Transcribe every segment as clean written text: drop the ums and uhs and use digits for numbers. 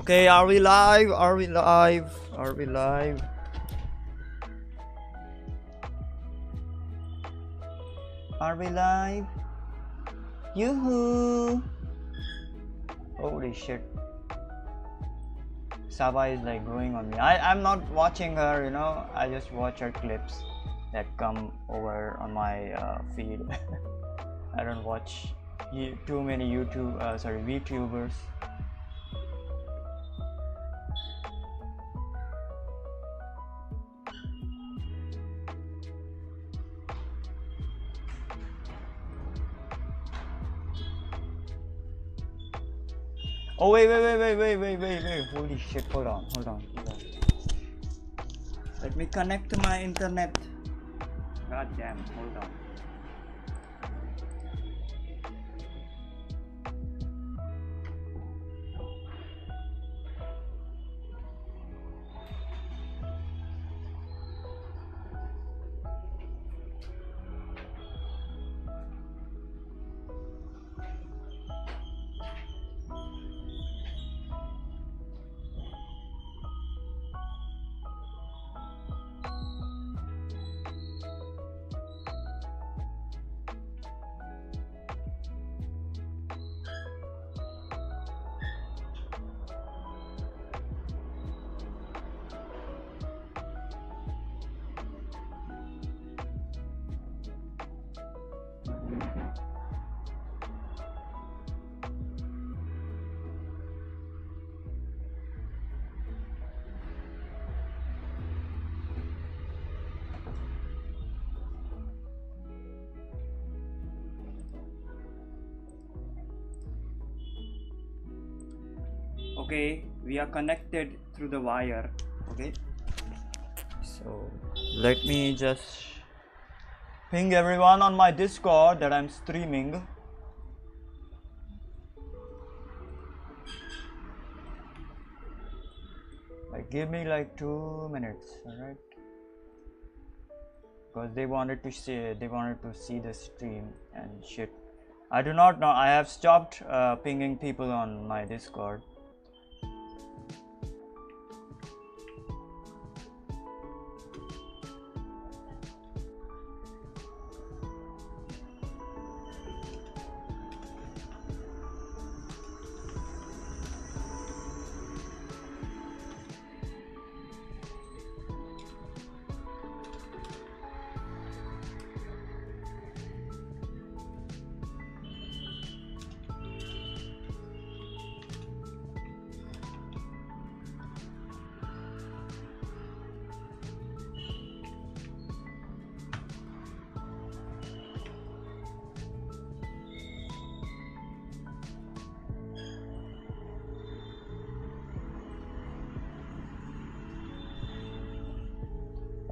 Okay, are we live? Are we live? Are we live? Are we live? Yoo-hoo! Holy shit. Saba is like growing on me. I'm not watching her, you know. I just watch her clips that come over on my feed. I don't watch too many VTubers. Oh wait. Holy shit, hold on. Let me connect to my internet. God damn, hold on. Okay, we are connected through the wire. Okay, so let me just ping everyone on my Discord that I'm streaming. Like, give me like 2 minutes, alright? Because they wanted to see the stream and shit. I do not know. I have stopped pinging people on my Discord.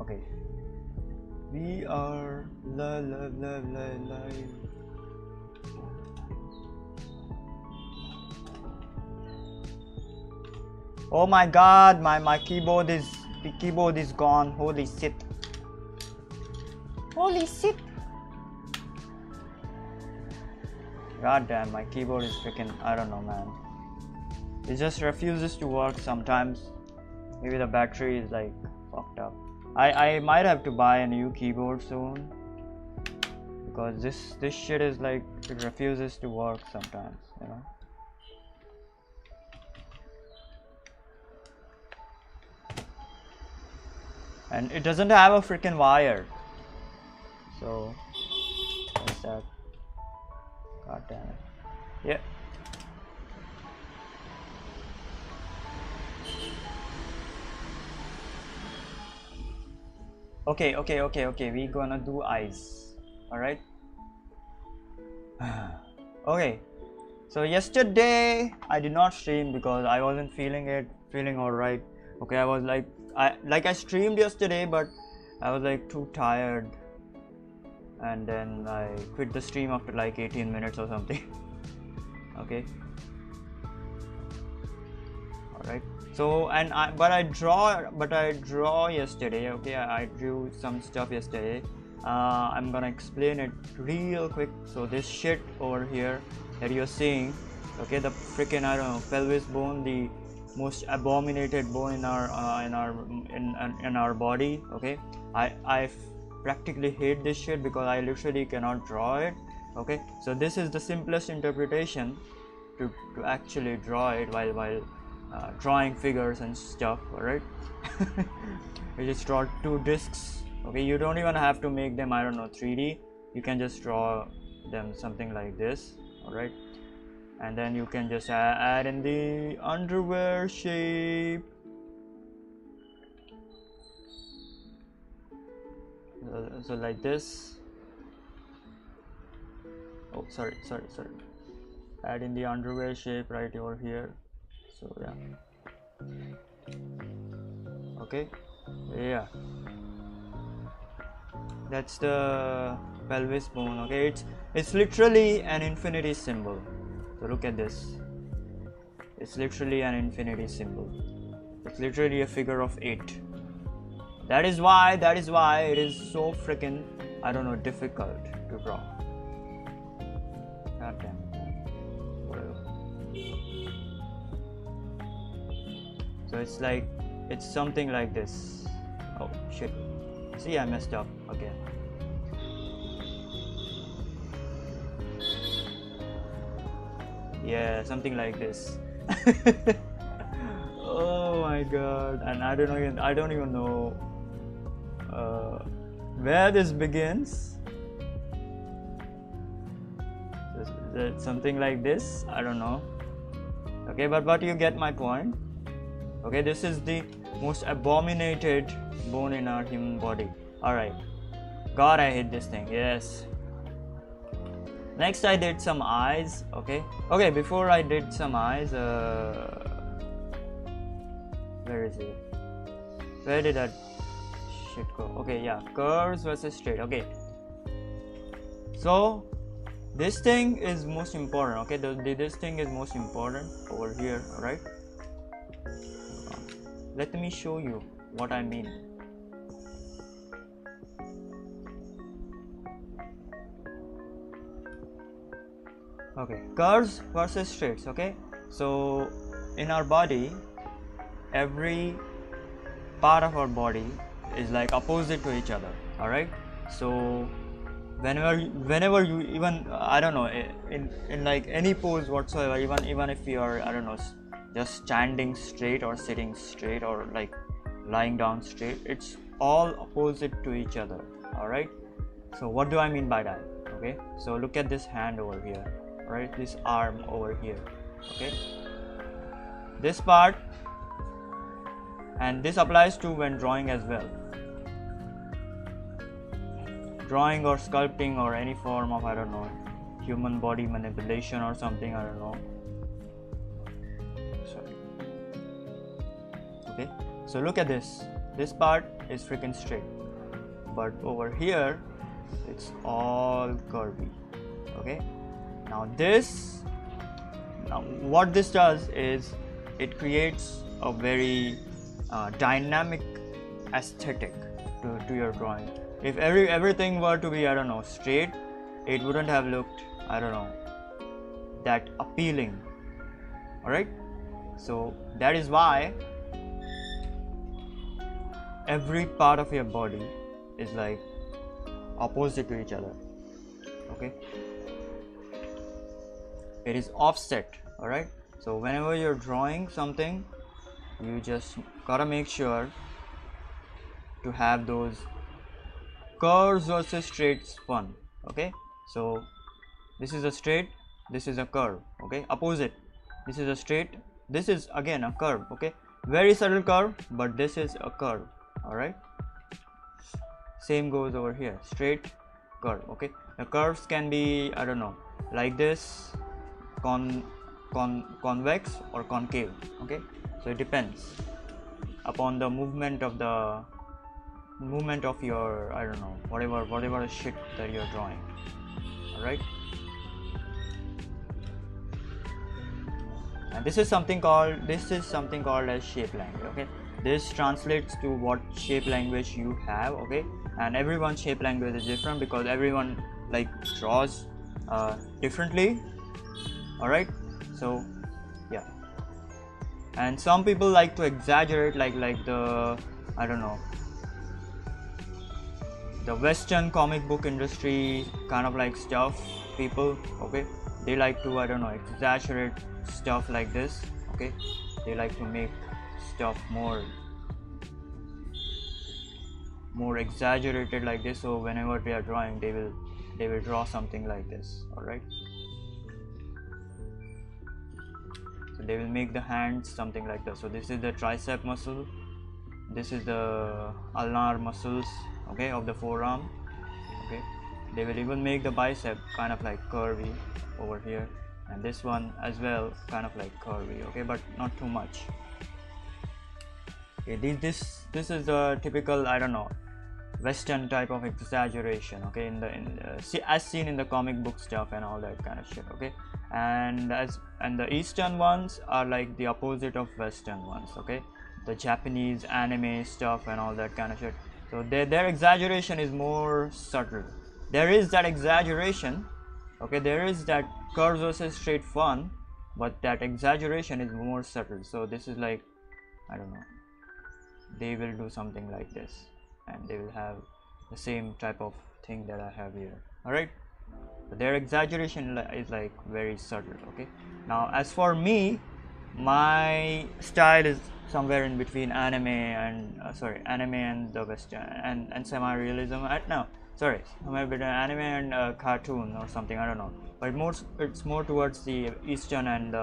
Okay, we are live. Oh my god, my keyboard is gone. Holy shit. God damn, my keyboard is freaking, I don't know, man. It just refuses to work sometimes. Maybe the battery is like fucked up. I might have to buy a new keyboard soon, because this shit is like, it refuses to work sometimes, you know. And it doesn't have a freaking wire, so what's that? God damn it. Yeah. Okay, we gonna do eyes, alright? Okay, so yesterday I did not stream because I wasn't feeling alright. Okay, I was like, I streamed yesterday, but I was like too tired, and then I quit the stream after like 18 minutes or something. Okay, alright. So, and I draw yesterday. Okay, I drew some stuff yesterday. I'm gonna explain it real quick. So this shit over here that you're seeing, okay, the freaking, I don't know, pelvis bone, the most abominated bone in our body. Okay, I practically hate this shit because I literally cannot draw it. Okay, so this is the simplest interpretation to actually draw it while drawing figures and stuff. All right. You just draw 2 discs. Okay, you don't even have to make them, I don't know, 3D. You can just draw them something like this. All right, and then you can just add in the underwear shape. So like this. Oh, sorry. Add in the underwear shape right over here. So yeah. Okay, yeah, that's the pelvis bone. Okay, it's literally an infinity symbol. So look at this. It's literally an infinity symbol. It's literally a figure of 8. That is why it is so freaking, I don't know, difficult to draw. God damn it. Whatever. So it's something like this. Oh shit. See, I messed up again. Yeah, something like this. Oh my god. And I don't even know where this begins. Something like this, I don't know. Okay, but you get my point. Okay, this is the most abominated bone in our human body. All right, god, I hate this thing. Yes. Next I did some eyes. Okay, before I did some eyes, where is it? Where did that shit go? Okay, yeah, curves versus straight. Okay, so this thing is most important. Okay, this thing is most important over here. All right, let me show you what I mean. Okay, curves versus straights. Okay, so in our body, every part of our body is like opposite to each other. All right, so whenever you, even I don't know, in like any pose whatsoever, even if you are, I don't know, just standing straight or sitting straight or like lying down straight, it's all opposite to each other. All right, so what do I mean by that? Okay, so look at this hand over here. All right, this arm over here. Okay, this part, and this applies to when drawing as well. Drawing or sculpting or any form of, I don't know, human body manipulation or something, I don't know. Sorry. Okay, so look at this. This part is freaking straight, but over here it's all curvy. Okay, now what this does is it creates a very dynamic aesthetic to your drawing. If everything were to be, I don't know, straight, it wouldn't have looked, I don't know, that appealing. All right, so that is why every part of your body is like opposite to each other. Okay, it is offset. All right, so whenever you're drawing something, you just gotta make sure to have those curves versus straights fun. Okay, so this is a straight, this is a curve. Okay, opposite. This is a straight, this is again a curve. Okay, very subtle curve, but this is a curve. All right, same goes over here, straight, curve. Okay, the curves can be, I don't know, like this, convex or concave. Okay, so it depends upon the movement of your, I don't know, whatever shit that you're drawing. All right, and this is something called as shape language. Okay, this translates to what shape language you have. Okay, and everyone's shape language is different because everyone like draws differently. All right, so yeah, And some people like to exaggerate, like the, I don't know, the Western comic book industry kind of like stuff people, okay, they like to, I don't know, exaggerate stuff like this, okay, they like to make stuff more exaggerated like this, so whenever they are drawing they will draw something like this. All right, so they will make the hands something like this. So this is the tricep muscle, this is the ulnar muscles, okay, of the forearm, okay. They will even make the bicep kind of like curvy over here, and this one as well kind of like curvy, okay, but not too much. Okay, this is the typical, I don't know, Western type of exaggeration, okay, as seen in the comic book stuff and all that kind of shit, okay. And the Eastern ones are like the opposite of Western ones, okay, the Japanese anime stuff and all that kind of shit. So their exaggeration is more subtle. There is that exaggeration, okay, there is that curves versus straight fun, but that exaggeration is more subtle. So this is like, I don't know, they will do something like this and they will have the same type of thing that I have here. All right, but their exaggeration is like very subtle, okay. Now as for me, my style is somewhere in between anime and the Western and semi-realism. Somewhere between anime and cartoon or something, I don't know, but it's more towards the Eastern and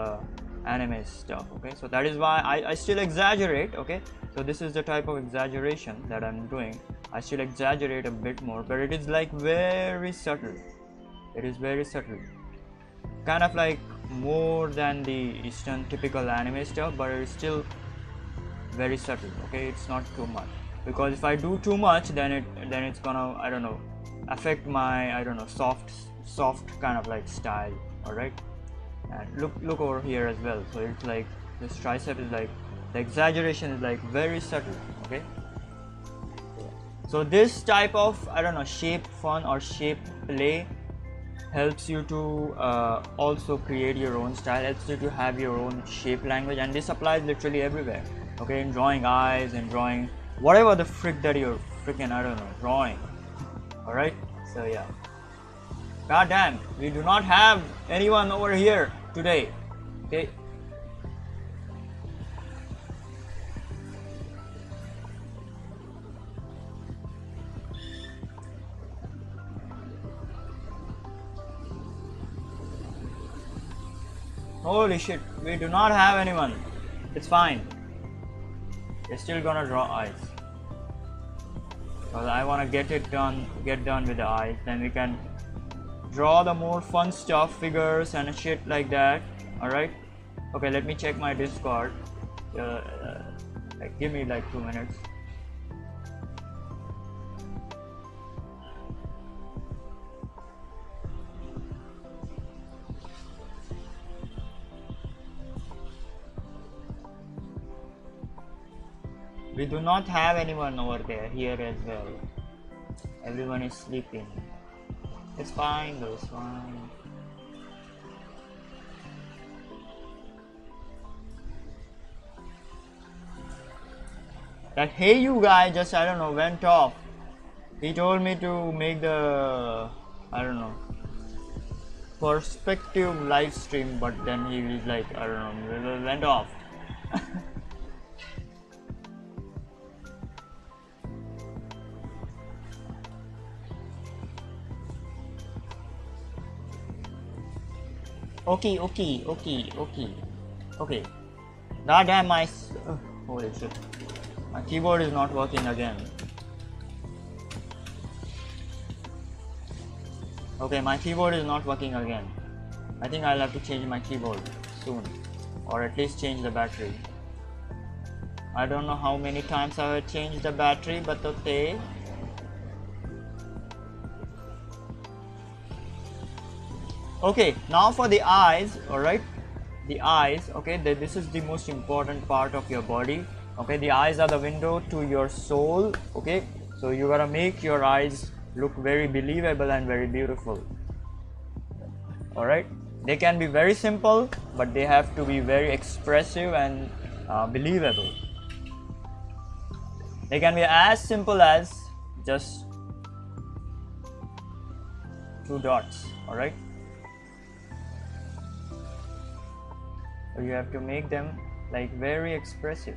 anime stuff, okay. So that is why I still exaggerate, okay. So this is the type of exaggeration that I'm doing. I still exaggerate a bit more, but it is like very subtle. It is very subtle, kind of like more than the Eastern typical anime stuff, but it's still very subtle, okay. It's not too much, because if I do too much, then it's gonna, I don't know, affect my, I don't know, soft kind of like style. All right, and look over here as well. So it's like this tricep is like, the exaggeration is like very subtle, okay. So this type of, I don't know, shape fun or shape play helps you to also create your own style, helps you to have your own shape language, and this applies literally everywhere, okay, in drawing eyes and drawing whatever the frick that you're freaking, I don't know, drawing. All right, so yeah, god damn, we do not have anyone over here today, okay. Holy shit, we do not have anyone. It's fine. We're still gonna draw eyes, because I wanna get done with the eyes. Then we can draw the more fun stuff, figures and shit like that. All right. Okay, let me check my Discord. Like, give me like 2 minutes. We do not have anyone over there here as well. Everyone is sleeping. It's fine though, it's fine. That hey you guy just, I don't know, went off. He told me to make the, I don't know, perspective live stream, but then he was like, I don't know, went off. Okay. God damn, holy shit. My keyboard is not working again. Okay, my keyboard is not working again. I think I'll have to change my keyboard soon, or at least change the battery. I don't know how many times I have changed the battery, but okay. Okay, now for the eyes. All right, the eyes, okay, this is the most important part of your body, okay. The eyes are the window to your soul, okay. So you gotta make your eyes look very believable and very beautiful. All right, they can be very simple, but they have to be very expressive and believable. They can be as simple as just 2 dots, alright? So you have to make them like very expressive.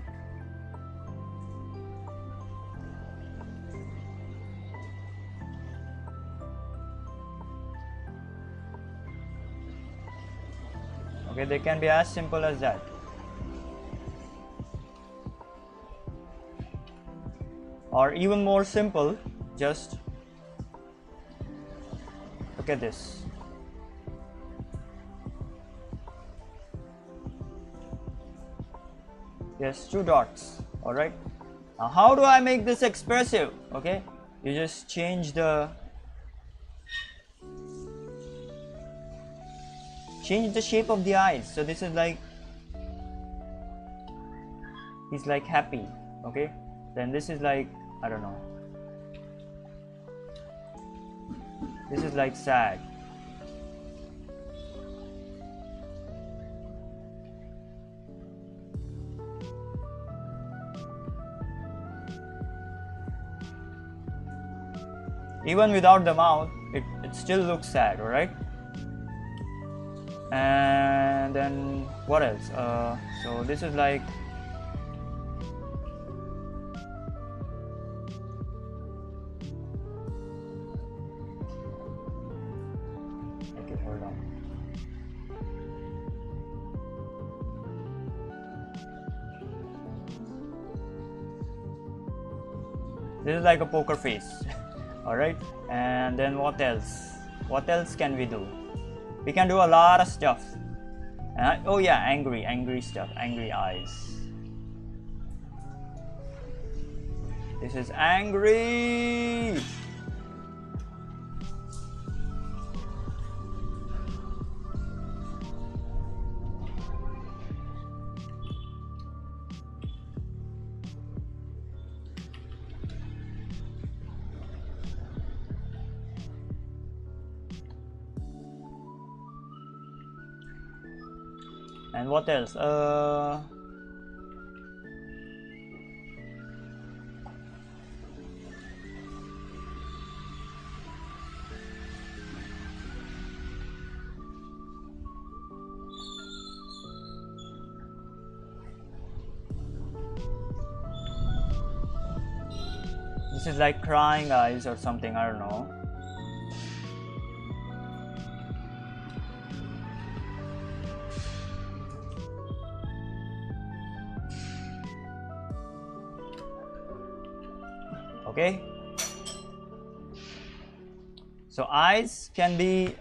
Okay, they can be as simple as that. Or even more simple, just look at this. Yes, 2 dots, alright? Now how do I make this expressive? Okay, you just change the shape of the eyes. So this is like, he's like happy, okay? Then this is like, I don't know, this is like sad. Even without the mouth, it still looks sad, alright? And then what else? So this is like, okay, hold on. This is like a poker face. Alright, and then what else? What else can we do? We can do a lot of stuff. Oh yeah, angry stuff, angry eyes. This is angry. And what else? This is like crying eyes or something, I don't know. Okay, so eyes can be,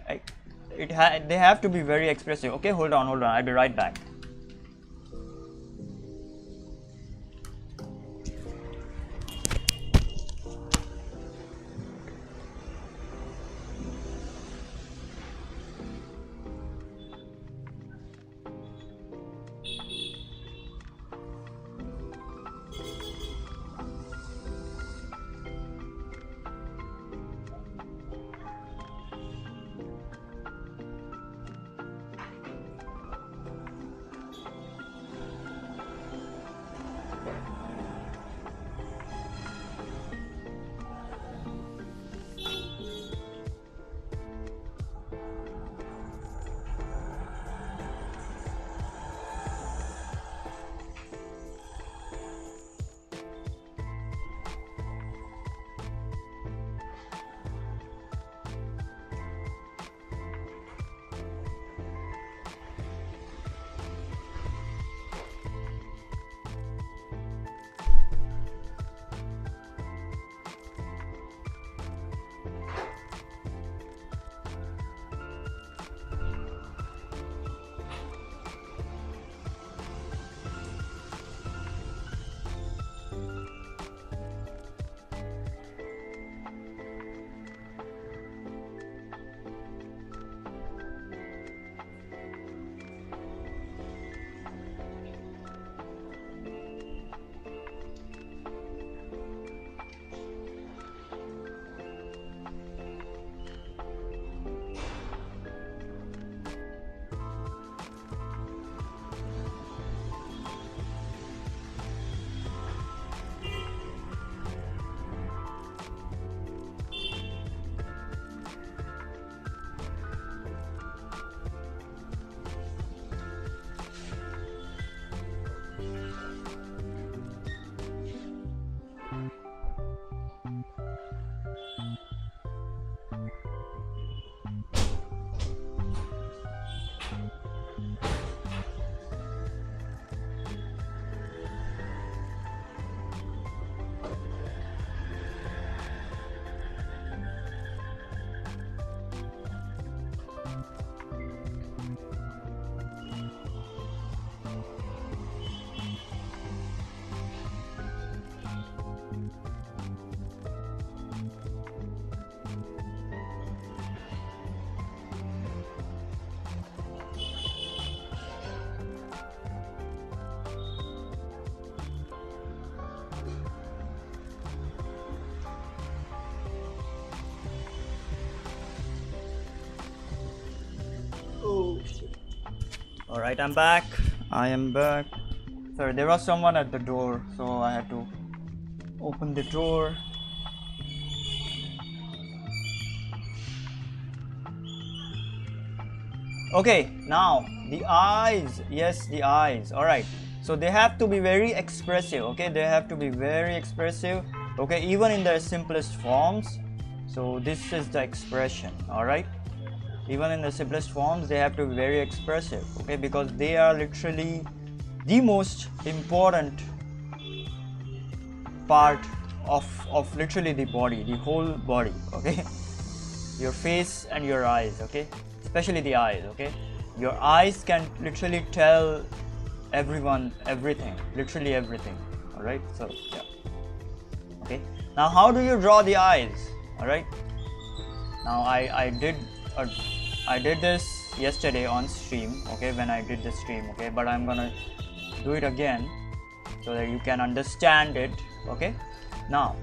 they have to be very expressive. Okay, hold on, I'll be right back. Alright, I'm back. I am back. Sorry, there was someone at the door, so I had to open the door. Okay, now the eyes. Yes, the eyes. Alright, so they have to be very expressive. Okay, they have to be very expressive. Okay, even in their simplest forms. So this is the expression. Alright, even in the simplest forms they have to be very expressive. Okay, because they are literally the most important part of literally the body, the whole body. Okay, your face and your eyes. Okay, especially the eyes. Okay, your eyes can literally tell everyone everything, literally everything. All right, so yeah. Okay, now how do you draw the eyes? All right, now I did this yesterday on stream. Okay, when I did the stream. Okay, but I'm gonna do it again so that you can understand it. Okay, now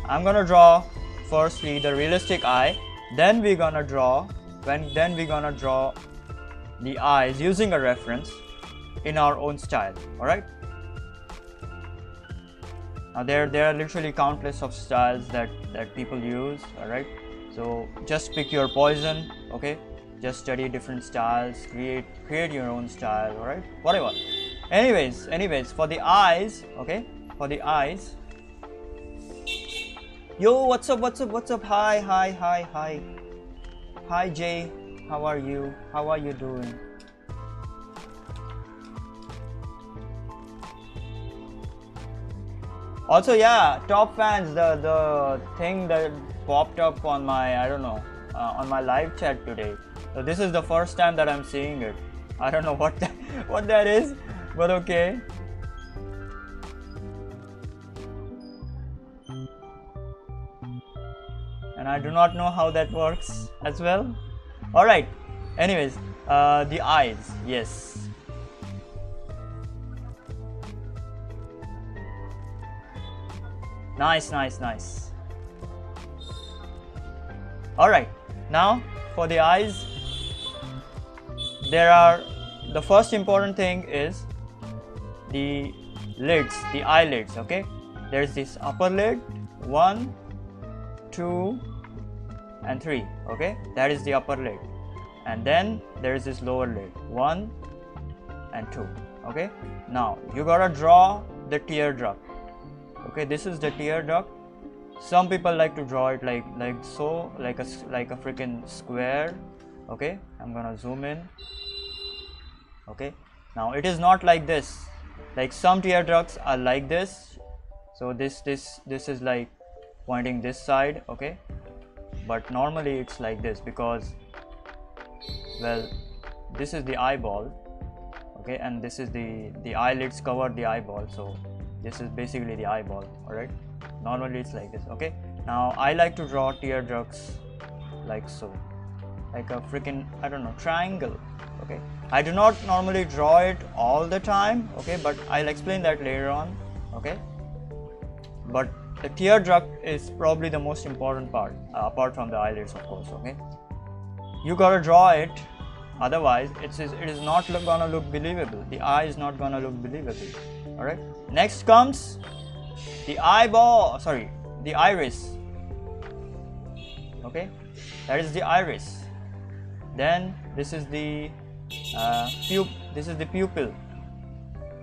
I'm gonna draw firstly the realistic eye, then we're gonna draw the eyes using a reference in our own style. All right, now there are literally countless of styles that people use. All right, so just pick your poison. Okay, just study different styles, create your own style. All right, whatever. Anyways, for the eyes. Okay, for the eyes. Yo, what's up? Hi Jay, how are you doing? Also, yeah, top fans, the thing that popped up on my, I don't know, on my live chat today. So this is the first time that I'm seeing it. I don't know what that is, but okay. And I do not know how that works as well. All right. Anyways, the eyes. Yes. Nice. All right. Now for the eyes, the first important thing is the lids, the eyelids. Okay. There's this upper lid, 1, 2, and 3. Okay, that is the upper lid, and then there is this lower lid, 1 and 2. Okay, now you gotta draw the tear duct. Okay, this is the tear duct. Some people like to draw it like so, like a freaking square. Okay, I'm gonna zoom in. Okay, now it is not like this. Like some tear ducts are like this. So this is like pointing this side. Okay, but normally it's like this because, well, this is the eyeball. Okay, and this is the eyelids cover the eyeball, so this is basically the eyeball. All right, normally it's like this. Okay, now I like to draw tear ducts like so, like a freaking, I don't know, triangle. Okay, I do not normally draw it all the time. Okay, but I'll explain that later on. Okay, but the tear duct is probably the most important part, apart from the eyelids, of course. Okay, you gotta draw it, otherwise it is not gonna look believable. The eye is not gonna look believable. All right, next comes the eyeball, sorry, the iris. Okay, that is the iris. Then this is the this is the pupil.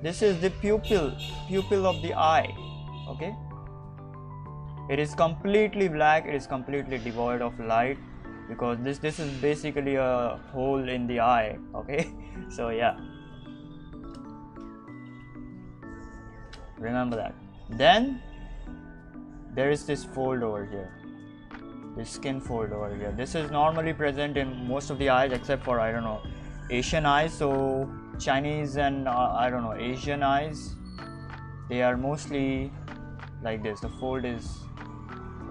This is the pupil of the eye. Okay, it is completely black, it is completely devoid of light, because this is basically a hole in the eye. Okay, so yeah, remember that. Then there is this fold over here, this skin fold over here. This is normally present in most of the eyes except for, I don't know, Asian eyes. So Chinese and I don't know, Asian eyes, they are mostly like this. The fold is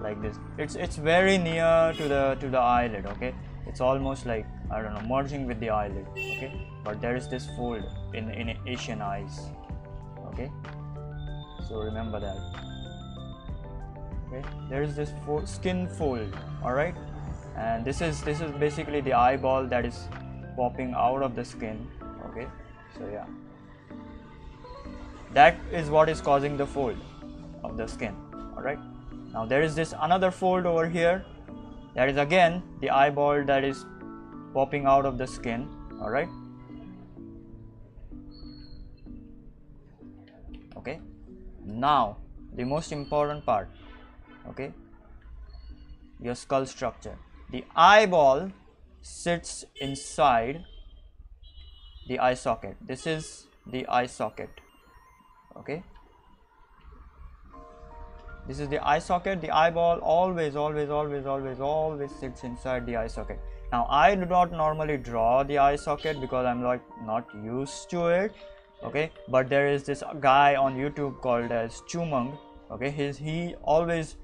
like this. It's very near to the eyelid. Okay, it's almost like, I don't know, merging with the eyelid. Okay, but there is this fold in Asian eyes. Okay, so remember that. Okay, there is this skin fold. All right, and this is basically the eyeball that is popping out of the skin. Okay, so yeah, that is what is causing the fold of the skin. All right, now there is this another fold over here, that is again the eyeball that is popping out of the skin. All right, okay, now the most important part, okay, your skull structure. The eyeball sits inside the eye socket. This is the eye socket. Okay, this is the eye socket. The eyeball always sits inside the eye socket. Now I do not normally draw the eye socket because I'm like not used to it. Okay, but there is this guy on YouTube called as Chumang. Okay, he always,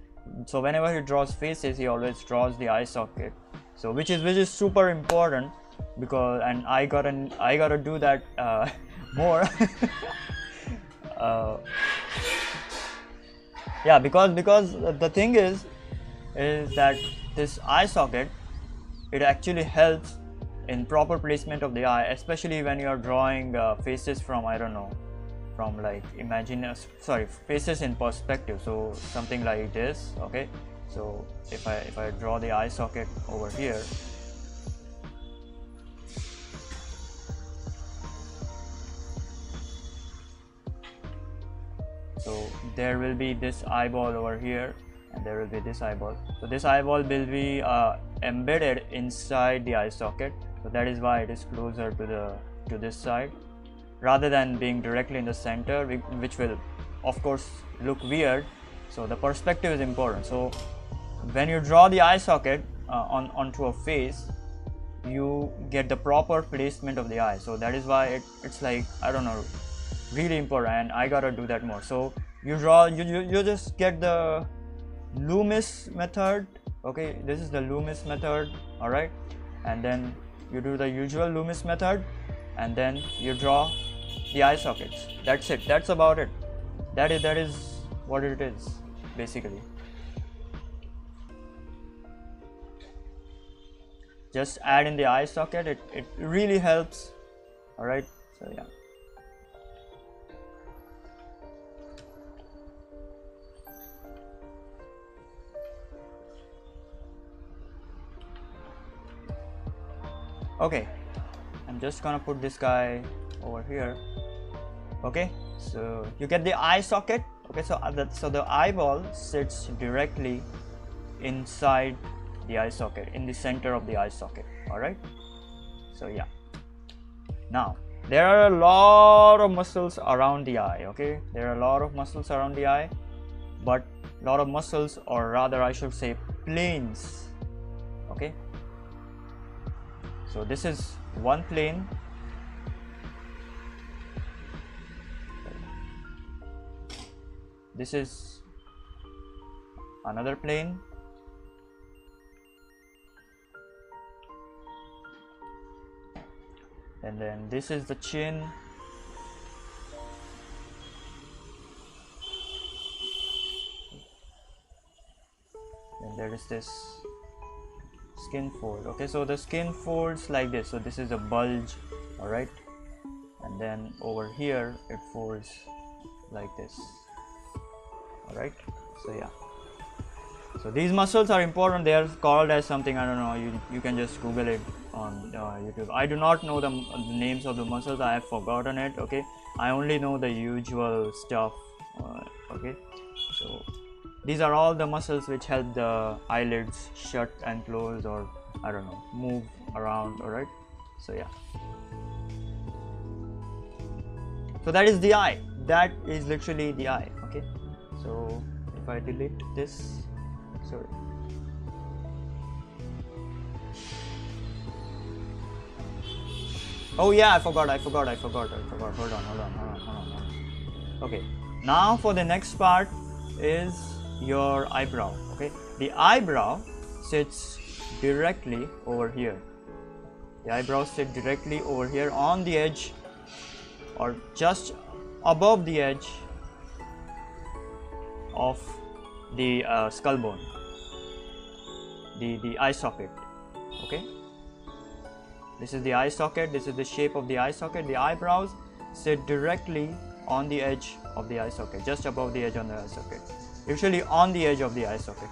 so whenever he draws faces, he always draws the eye socket. So which is super important, because, and I gotta do that more. Yeah, because the thing is that this eye socket, it actually helps in proper placement of the eye, especially when you are drawing faces from, I don't know, from like faces in perspective, so something like this. Okay, so if I draw the eye socket over here, so there will be this eyeball over here, and there will be this eyeball. So this eyeball will be embedded inside the eye socket, so that is why it is closer to this side rather than being directly in the center, which will of course look weird. So the perspective is important. So when you draw the eye socket onto a face, you get the proper placement of the eye. So that is why it's like, I don't know, really important, and I gotta do that more. So you draw, you just get the Loomis method. Okay, this is the Loomis method. All right, and then you do the usual Loomis method, and then you draw the eye sockets. That's it. That's about it. That is what it is basically. Just add in the eye socket. It really helps. All right, so yeah. Okay, I'm just gonna put this guy over here. Okay, so you get the eye socket. Okay, so the eyeball sits directly inside the eye socket, in the center of the eye socket. All right, so yeah, now there are a lot of muscles around the eye. Okay, there are a lot of muscles around the eye, but a lot of muscles, or rather I should say planes. Okay, so this is one plane. This is another plane. And then this is the chin. And there is this skin fold. Okay, so the skin folds like this. So this is a bulge, all right, and then over here it folds like this. All right, so yeah, so these muscles are important. They are called as something, I don't know, you can just Google it on YouTube. I do not know the names of the muscles. I have forgotten it. Okay, I only know the usual stuff. Okay, so these are all the muscles which help the eyelids shut and close, or I don't know, move around. All right, so yeah, so that is the eye. That is literally the eye. Okay, so if I delete this, sorry, oh yeah, I forgot. Hold on. Okay, now for the next part is your eyebrow. Okay, the eyebrow sits directly over here. The eyebrows sit directly over here on the edge, or just above the edge of the skull bone. the eye socket. Okay, this is the eye socket, this is the shape of the eye socket. The eyebrows sit directly on the edge of the eye socket, just above the edge on the eye socket, usually on the edge of the eye socket.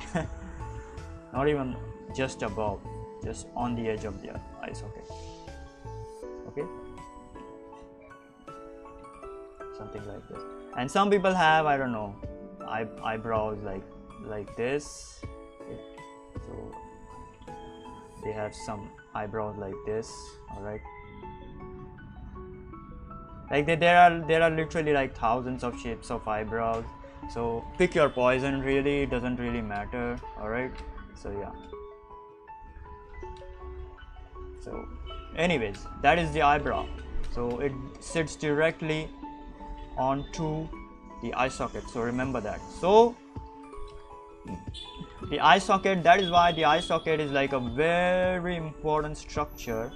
Not even just above, just on the edge of the eye socket. Okay, something like this. And some people have, I don't know, eyebrows like this. Okay. So they have some eyebrows like this. All right, like there are literally like thousands of shapes of eyebrows, so pick your poison. Really, it doesn't really matter. All right, so yeah, so anyways, that is the eyebrow. So it sits directly onto the eye socket, so remember that. So the eye socket, that is why the eye socket is like a very important structure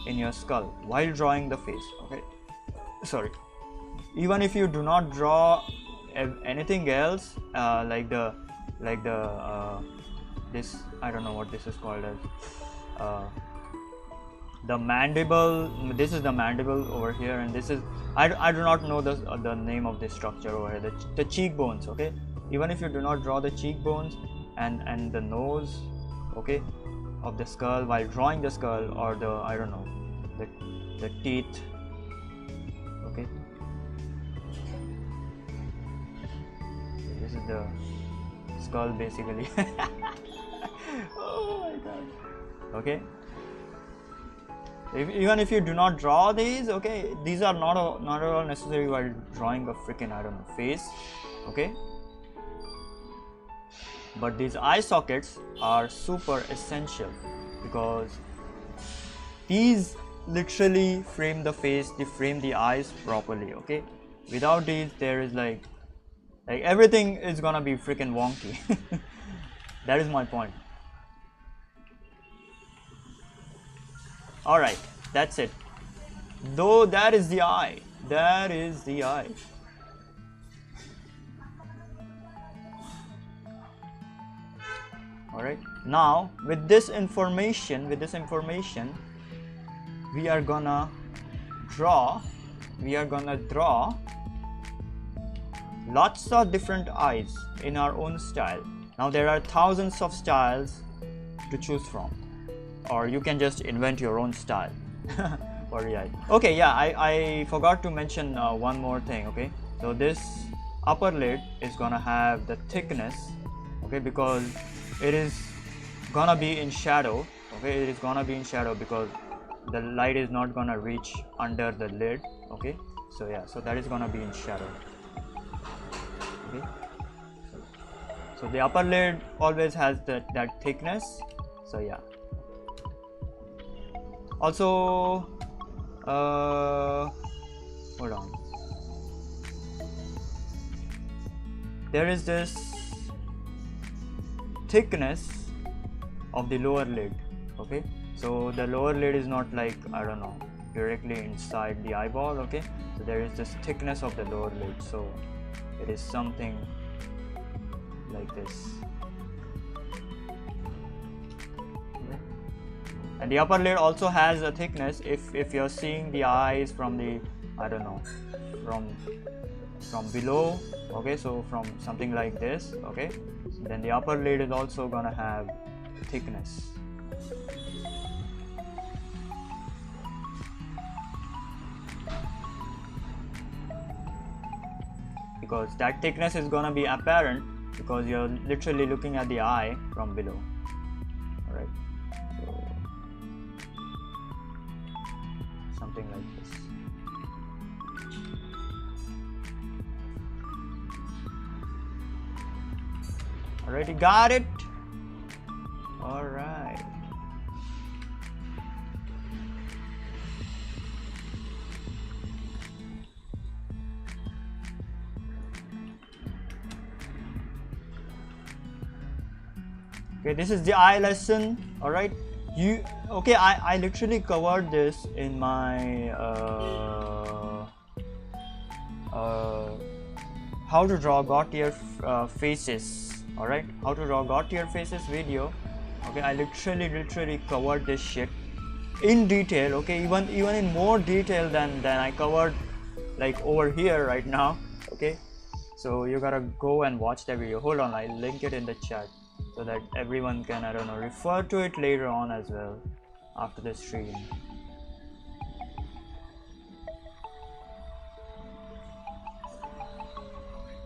in your skull while drawing the face. Okay, sorry, even if you do not draw anything else, like this, I don't know what this is called as, the mandible. This is the mandible over here, and this is, I do not know the name of this structure over here, the cheekbones. Okay, even if you do not draw the cheekbones and the nose, okay, of the skull while drawing the skull, or the, I don't know, the teeth. Okay, so this is the skull basically. Oh my god. Okay, even if you do not draw these, okay, these are not at all necessary while drawing a freaking, I don't know, face. Okay, but these eye sockets are super essential because these literally frame the face, they frame the eyes properly. Okay, without these, there is like everything is gonna be freaking wonky. That is my point. All right, that's it. Though that is the eye, that is the eye. All right, now with this information, we are gonna draw lots of different eyes in our own style. Now there are thousands of styles to choose from, or you can just invent your own style for the eye. Okay, yeah, I forgot to mention one more thing. Okay, so this upper lid is gonna have the thickness, okay, because it is gonna be in shadow. Okay, it is gonna be in shadow because the light is not gonna reach under the lid. Okay, so yeah, so that is gonna be in shadow. Okay, so the upper lid always has that thickness. So yeah, also hold on, there is this thickness of the lower lid. Okay, so the lower lid is not like, I don't know, directly inside the eyeball. Okay, so there is this thickness of the lower lid, so it is something like this. Okay. And the upper lid also has a thickness. If you're seeing the eyes from the, I don't know, from below, okay, so from something like this, okay, then the upper lid is also gonna have thickness. Because that thickness is gonna be apparent because you're literally looking at the eye from below. Alright, so something like this. Alright, you got it? Alright. Okay, this is the eye lesson. All right, I literally covered this in my how to draw God tier faces. All right, how to draw God tier faces video Okay, I literally covered this shit in detail. Okay, even in more detail than I covered like over here right now. Okay, so you gotta go and watch the video. Hold on, I'll link it in the chat so that everyone can, I don't know, refer to it later on as well after the stream.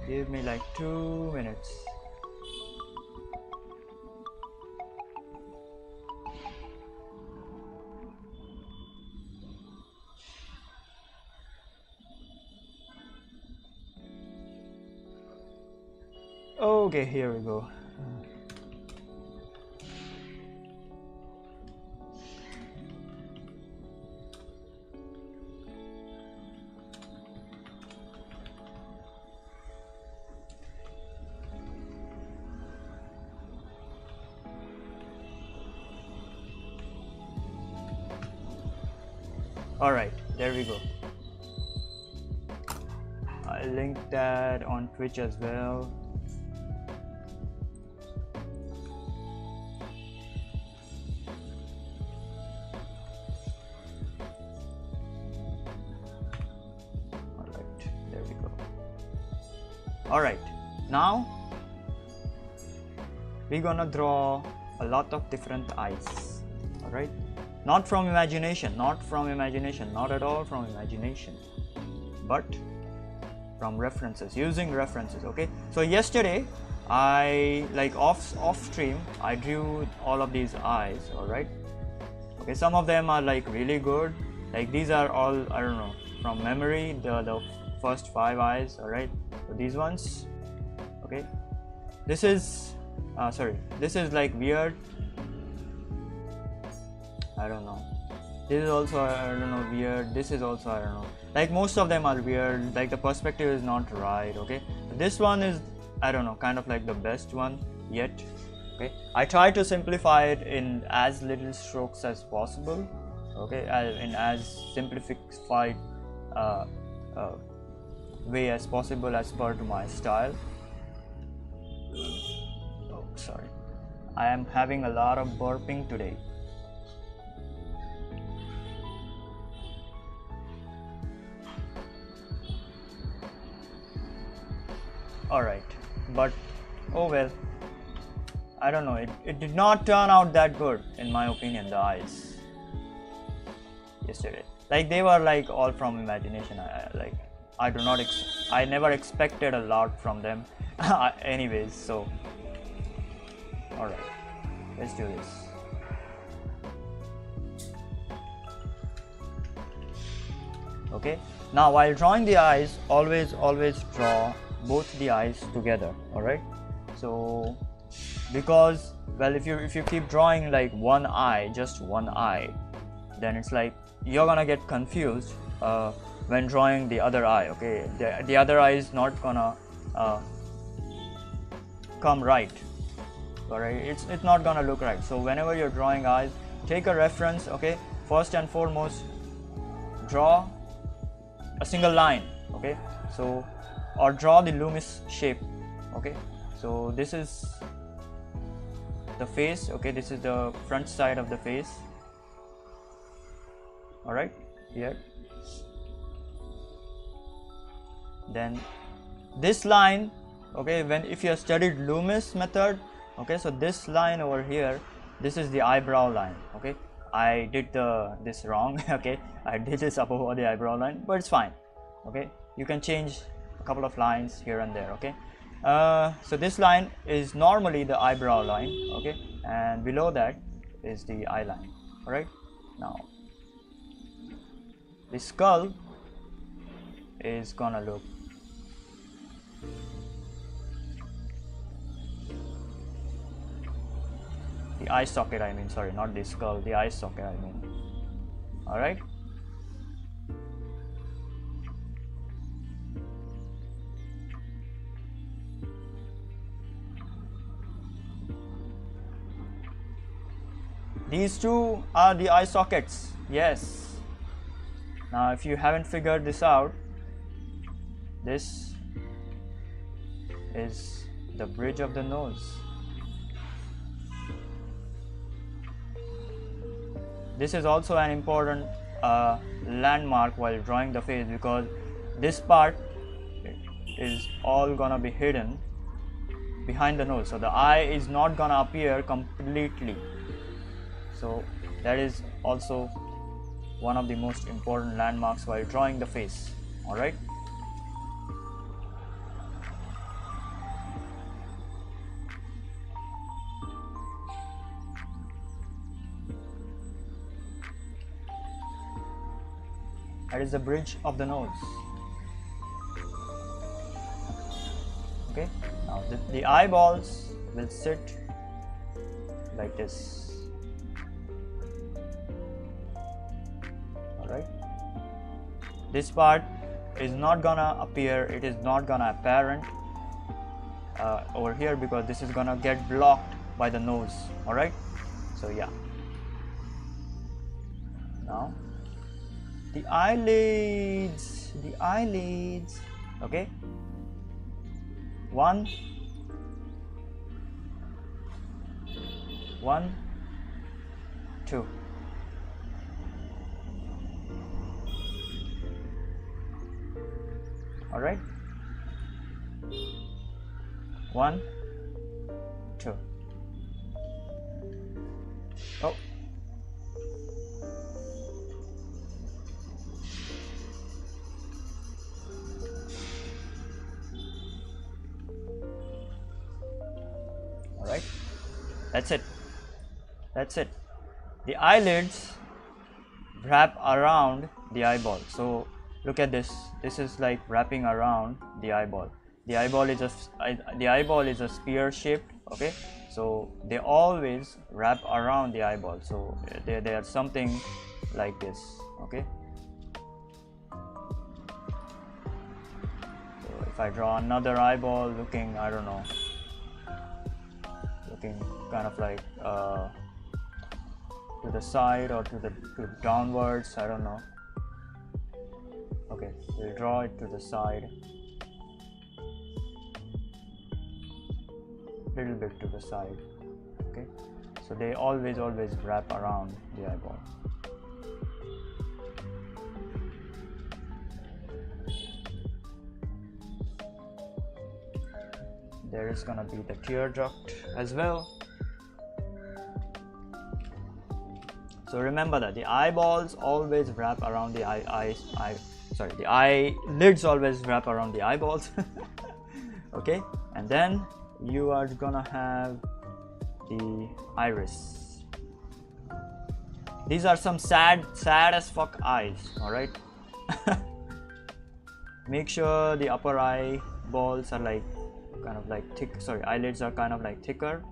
Give me like 2 minutes. Okay, here we go. All right, there we go. I'll link that on Twitch as well. Alright, now we're gonna draw a lot of different eyes. Alright, not from imagination, not at all from imagination, but from references, using references. Okay, so yesterday I, like off stream, I drew all of these eyes. Alright, okay, some of them are like really good, like these are all, I don't know, from memory, the first 5 eyes. Alright, so these ones, okay, this is this is like weird, I don't know, this is also, I don't know, weird, this is also, I don't know, like most of them are weird, like the perspective is not right. Okay, this one is, I don't know, kind of like the best one yet. Okay, I try to simplify it in as little strokes as possible. Okay, in as simplified way as possible as per to my style. Oh, sorry, I am having a lot of burping today. Alright, but oh well, I don't know, it did not turn out that good in my opinion, the eyes yesterday. Like they were like all from imagination. I never expected a lot from them anyways, so alright, let's do this. Okay, now while drawing the eyes, always draw both the eyes together. Alright, so because, well, if you keep drawing like one eye, just one eye, then it's like you're gonna get confused when drawing the other eye. Okay, the other eye is not gonna come right. Alright, it's not gonna look right. So whenever you're drawing eyes, take a reference. Okay, first and foremost, draw a single line. Okay, so, or draw the Loomis shape. Okay, so this is the face. Okay, this is the front side of the face. Alright, here. Then this line, okay, if you have studied Loomis method, okay, so this line over here, this is the eyebrow line. Okay, I did this wrong. Okay, I did this up over the eyebrow line, but it's fine. Okay, you can change a couple of lines here and there. Okay, so this line is normally the eyebrow line. Okay, and below that is the eye line. All right, now the skull is gonna look the eye socket, I mean, sorry, not the skull, the eye socket, I mean. All right, these two are the eye sockets. Yes. Now if you haven't figured this out, this is the bridge of the nose. this is also an important landmark while drawing the face, because this part is all gonna be hidden behind the nose, so the eye is not gonna appear completely. So that is also one of the most important landmarks while drawing the face. All right. That is the bridge of the nose. Okay, now the eyeballs will sit like this. Alright, this part is not gonna appear, it is not gonna apparent over here, because this is gonna get blocked by the nose. Alright, so yeah. Now the eyelids, okay, 1, 2. All right, 1, 2. Oh, right, that's it. The eyelids wrap around the eyeball. So look at this, is like wrapping around the eyeball. The eyeball is a spear shaped, okay, so they always wrap around the eyeball, so they are something like this. Okay, so if I draw another eyeball looking, I don't know, kind of like to the side or to downwards, I don't know. Okay, we'll draw it to the side, little bit to the side. Okay, so they always wrap around the eyeball. There is gonna be the tear duct as well. So remember that the eyeballs always wrap around the the eyelids always wrap around the eyeballs. Okay, and then you are gonna have the iris. These are some sad as fuck eyes. All right. Make sure the upper eyeballs are like kind of like thick. Sorry, eyelids are kind of like thicker.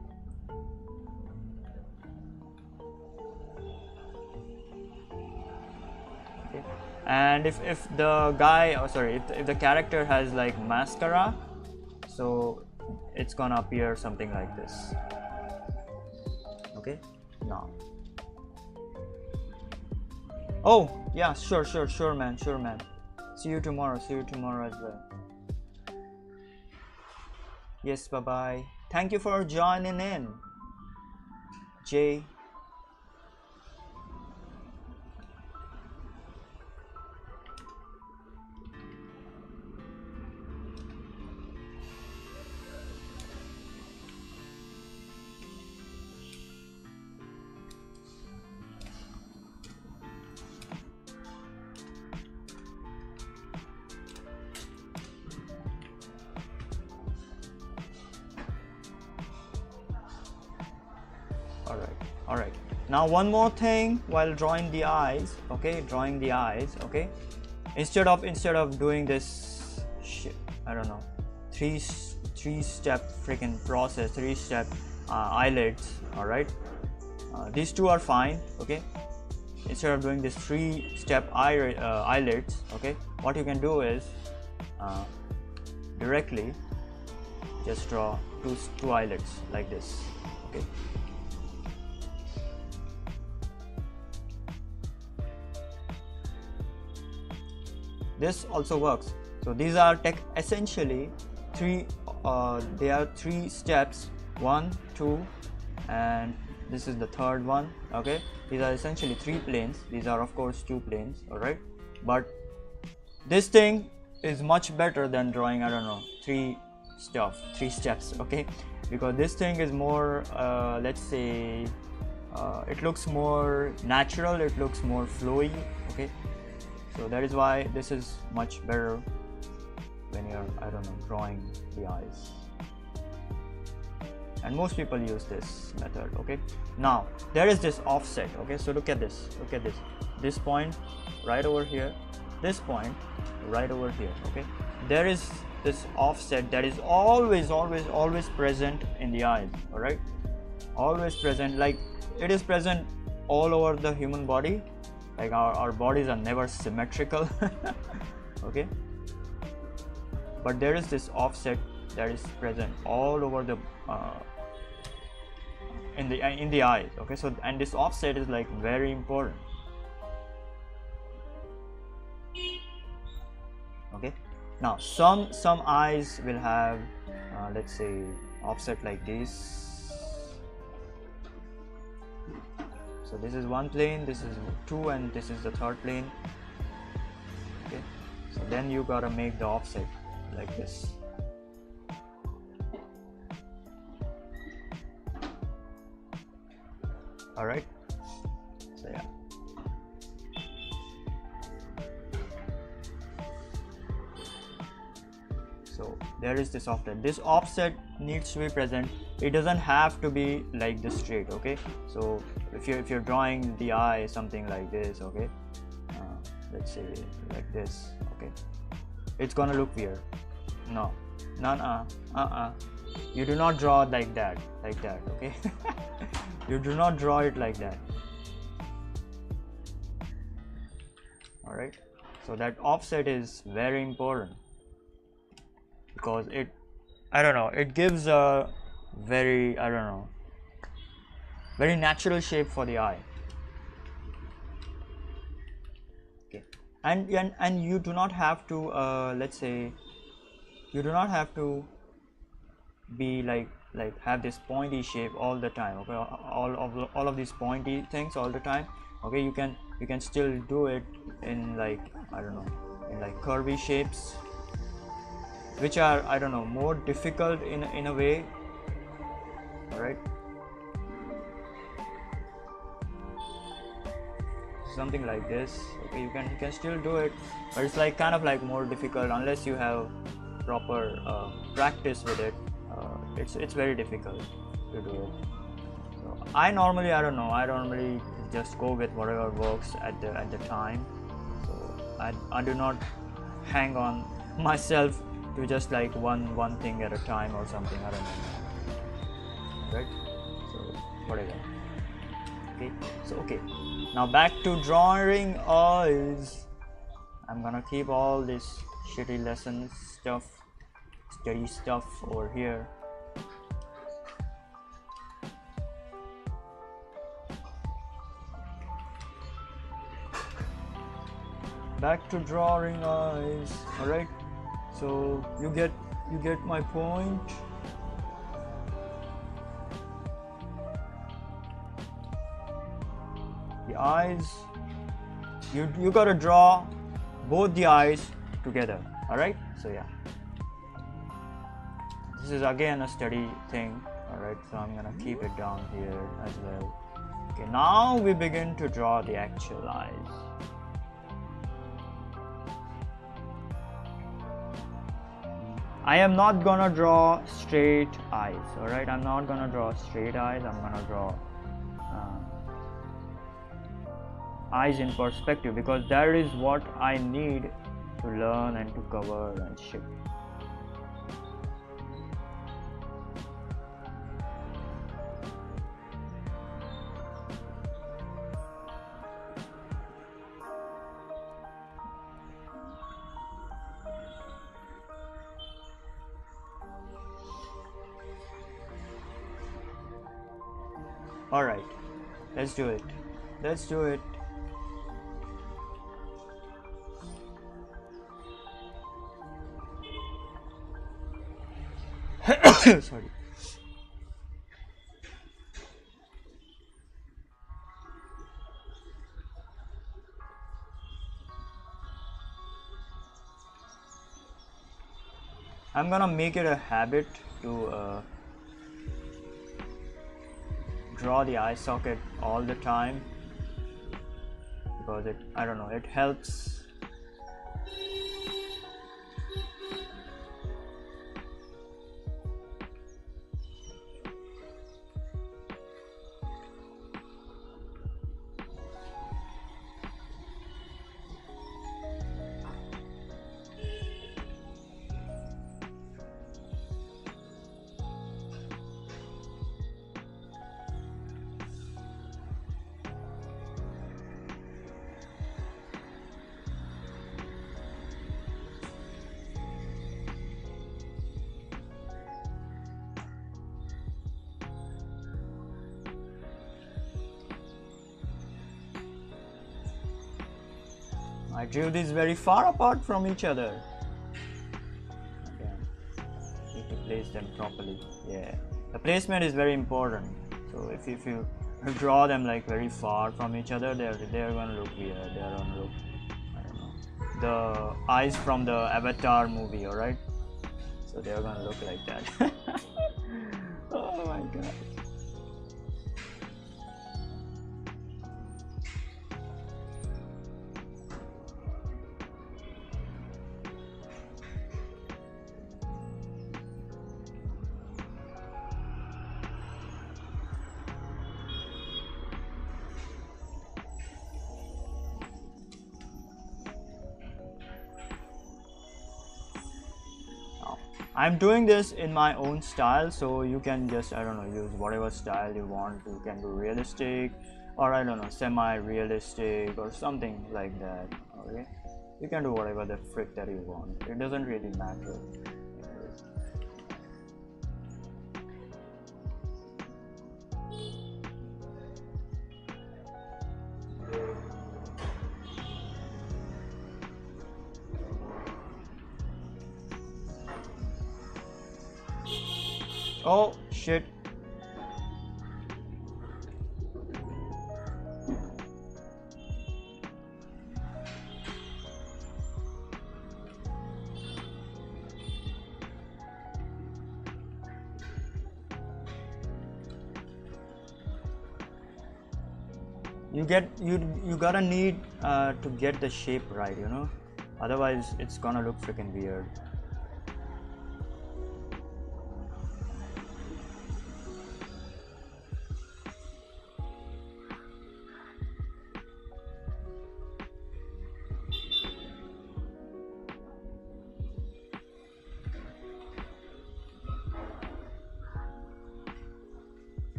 Okay. And if the guy, if the character has like mascara, so it's gonna appear something like this. Okay, now. Oh yeah, sure man. See you tomorrow as well. Yes, bye bye. Thank you for joining in, Jay. All right. Now one more thing while drawing the eyes. Okay, instead of doing this shit, I don't know, three-step freaking process, three-step eyelids. All right, these two are fine. Okay, instead of doing this three-step eyelids, okay, what you can do is directly just draw two eyelids like this. Okay. This also works. So these are essentially three. They are 3 steps: 1, 2, and this is the third one. Okay, these are essentially 3 planes. These are of course 2 planes. All right, but this thing is much better than drawing, I don't know, 3 steps. Okay, because this thing is more let's say it looks more natural, it looks more flowy. Okay, so that is why this is much better when you're, I don't know, drawing the eyes, and most people use this method. Okay, now there is this offset. Okay, so look at this, this point right over here, this point right over here. Okay, there is this offset that is always present in the eyes. All right, always present, like it is present all over the human body. Like our bodies are never symmetrical. Okay, but there is this offset that is present all over the in the eyes. Okay, so and this offset is like very important. Okay, now some eyes will have let's say offset like this. So this is one plane, this is 2, and this is the third plane. Okay, so then you gotta make the offset like this. All right, so yeah. So there is this offset. This offset needs to be present. It doesn't have to be like this straight. Okay, so if you're drawing the eye something like this, okay, let's say like this, okay, it's gonna look weird. No, you do not draw like that, okay. You do not draw it like that. All right, so that offset is very important because it, I don't know, it gives a very, I don't know, very natural shape for the eye. Okay, and you do not have to let's say you do not have to be like have this pointy shape all the time. Okay, all of these pointy things all the time. Okay, you can still do it in like, I don't know, in like curvy shapes, which are, I don't know, more difficult in a way. All right, something like this. Okay, you can still do it, but it's like kind of like more difficult unless you have proper practice with it. It's very difficult to do it. So I normally just go with whatever works at the time. So I do not hang on myself to just like one thing at a time or something. I don't know. Right? So whatever. Okay. So okay. Now back to drawing eyes. I'm gonna keep all this shitty lesson study stuff over here. Back to drawing eyes. All right, so you get my point. The eyes, you gotta draw both the eyes together. All right, so yeah, this is again a study thing. All right, so I'm gonna keep it down here as well. Okay, now we begin to draw the actual eyes. I am not gonna draw straight eyes. All right, I'm not gonna draw straight eyes. I'm gonna draw eyes in perspective, because that is what I need to learn and to cover and ship. All right, let's do it. Let's do it. Sorry. I'm gonna make it a habit to draw the eye socket all the time, because I don't know, it helps. I drew these very far apart from each other. Again, need to place them properly. Yeah, the placement is very important. So if you draw them like very far from each other, they're gonna look weird. They're gonna look, I don't know, the eyes from the Avatar movie, alright? So they're gonna look like that. Oh my god. I'm doing this in my own style, so you can just, I don't know, use whatever style you want. You can do realistic, or I don't know, semi-realistic or something like that. Okay, you can do whatever the frick that you want. It doesn't really matter. Oh shit. You gotta need to get the shape right, you know, otherwise it's gonna look freaking weird.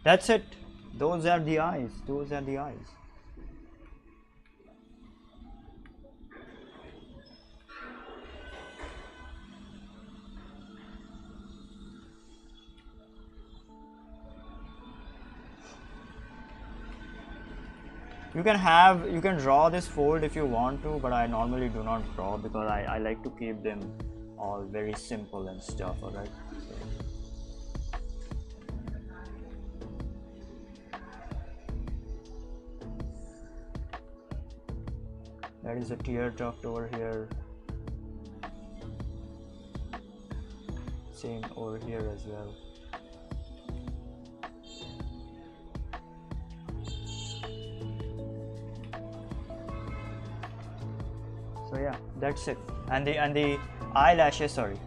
That's it. Those are the eyes. Those are the eyes. You can draw this fold if you want to, but I normally do not draw because I like to keep them all very simple and stuff, alright? There is a tear duct over here. Same over here as well. So yeah, that's it. And the eyelashes, sorry,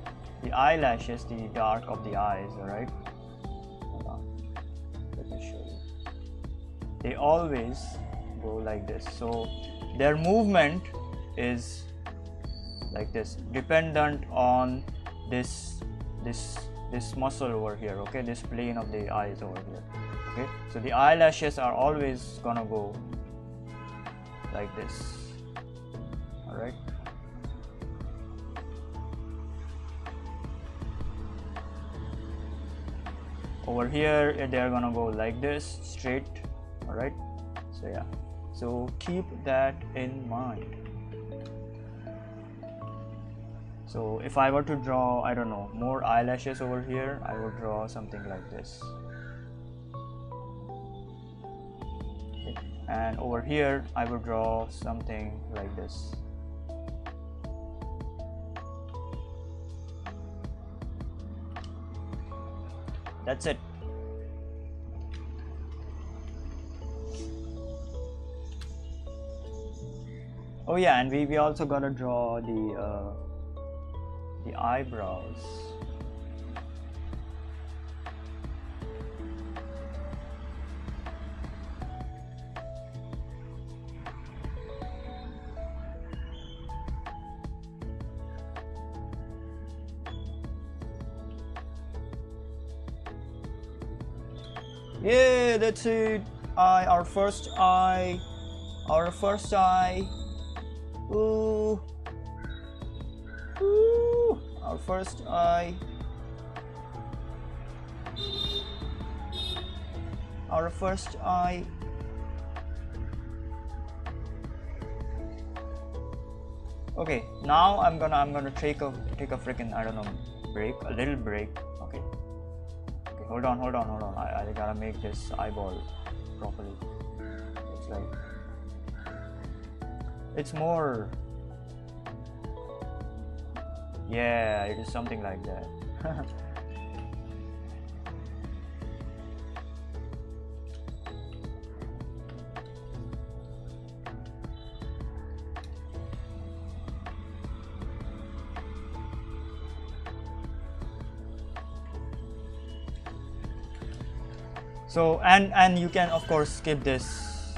the eyelashes, the dark of the eyes, alright? Hold on, let me show you. They always go like this. So their movement is like this, dependent on this muscle over here, okay, this plane of the eyes over here, okay. So the eyelashes are always gonna go like this, all right. Over here they are gonna go like this, straight, all right. So yeah, so keep that in mind. So if I were to draw, I don't know, more eyelashes over here, I would draw something like this. and over here I would draw something like this. That's it. Oh yeah, and we also gotta draw the eyebrows. Yeah, that's it. Our first eye. Ooh. Ooh. Our first eye. Our first eye. Okay, now I'm gonna take a freaking, I don't know, a little break. Okay. Okay, hold on. I gotta make this eyeball properly. It's like, it's more, yeah, it is something like that. So and you can of course skip this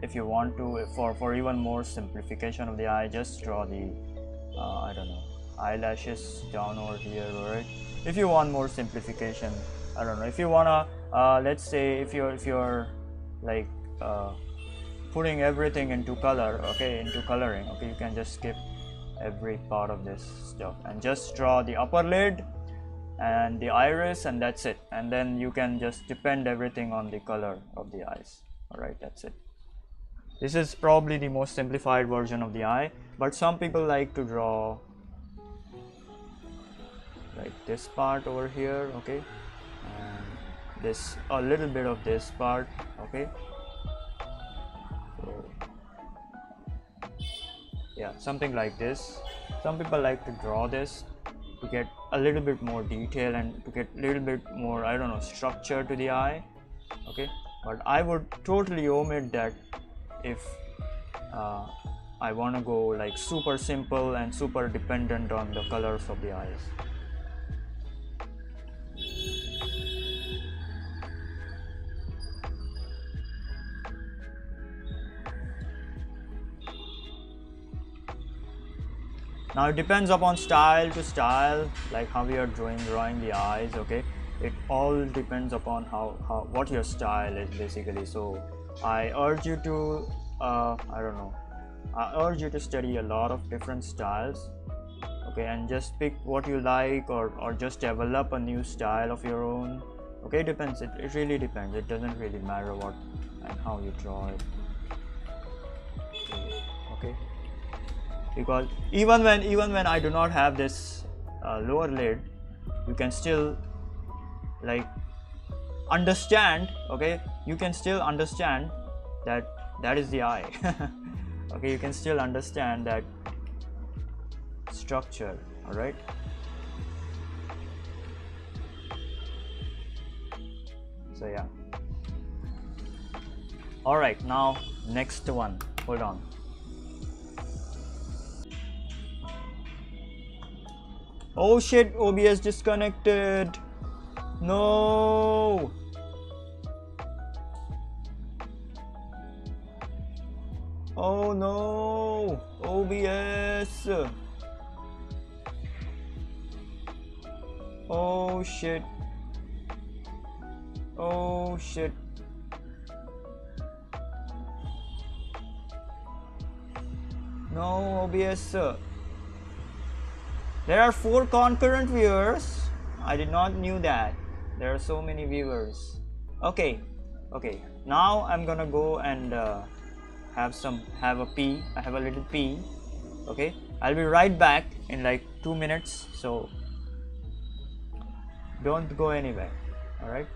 if you want to. For even more simplification of the eye, just draw the I don't know, eyelashes down over here. Alright, if you want more simplification, I don't know, if you wanna let's say if you're like putting everything into color, okay, into coloring, okay, you can just skip every part of this stuff and just draw the upper lid and the iris, and that's it. And then you can just depend everything on the color of the eyes. Alright, that's it. This is probably the most simplified version of the eye, but some people like to draw like this part over here, okay, and this, a little bit of this part, okay. So yeah, something like this. Some people like to draw this to get a little bit more detail and to get a little bit more, I don't know, structure to the eye, okay. But I would totally omit that if I want to go like super simple and super dependent on the colors of the eyes. Now it depends upon style to style, like how we are drawing the eyes, okay. It all depends upon how what your style is basically. So I urge you to I don't know, I urge you to study a lot of different styles, okay, and just pick what you like, or just develop a new style of your own, okay. It depends, it really depends. It doesn't really matter what and how you draw it, okay. Because even when I do not have this lower lid, you can still like understand, okay, you can still understand that is the eye. Okay, you can still understand that structure. All right, so yeah. All right, now next one, hold on. Oh shit, OBS disconnected. No. Oh no, OBS. Oh shit. Oh shit. No, OBS. There are 4 concurrent viewers. I did not knew that. There are so many viewers. Okay. Okay. Now I'm gonna go and have a pee. I have a little pee. Okay. I'll be right back in like 2 minutes. So don't go anywhere. All right.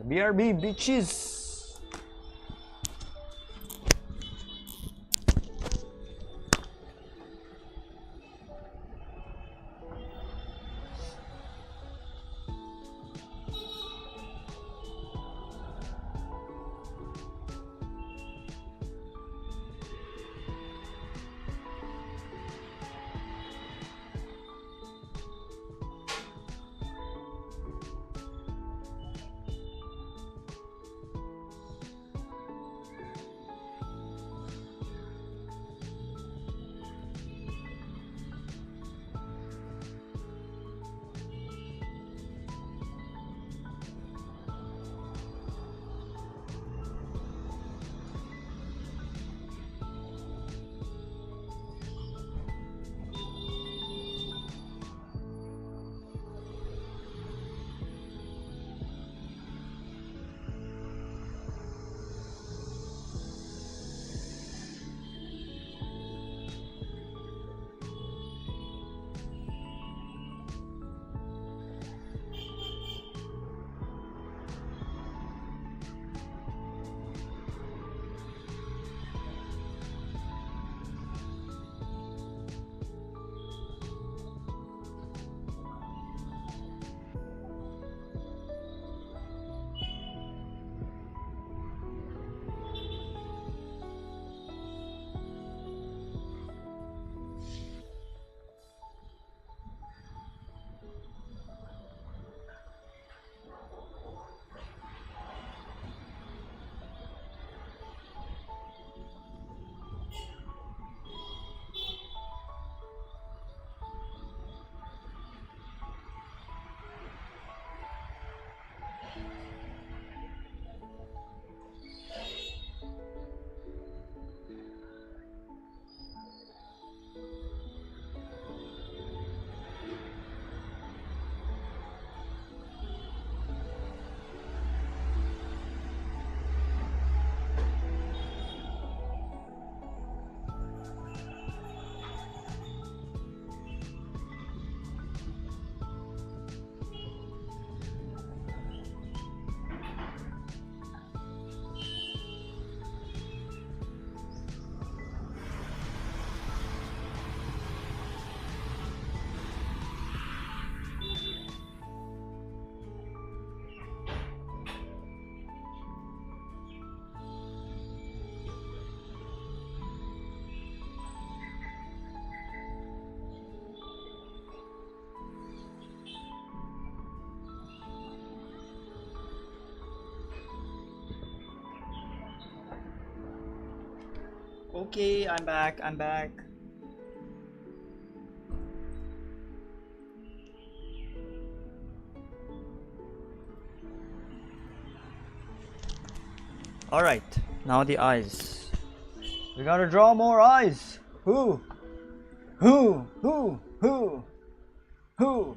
BRB bitches. Okay, I'm back. I'm back. All right, now the eyes. We gotta draw more eyes. Who? Who? Who? Who? Who?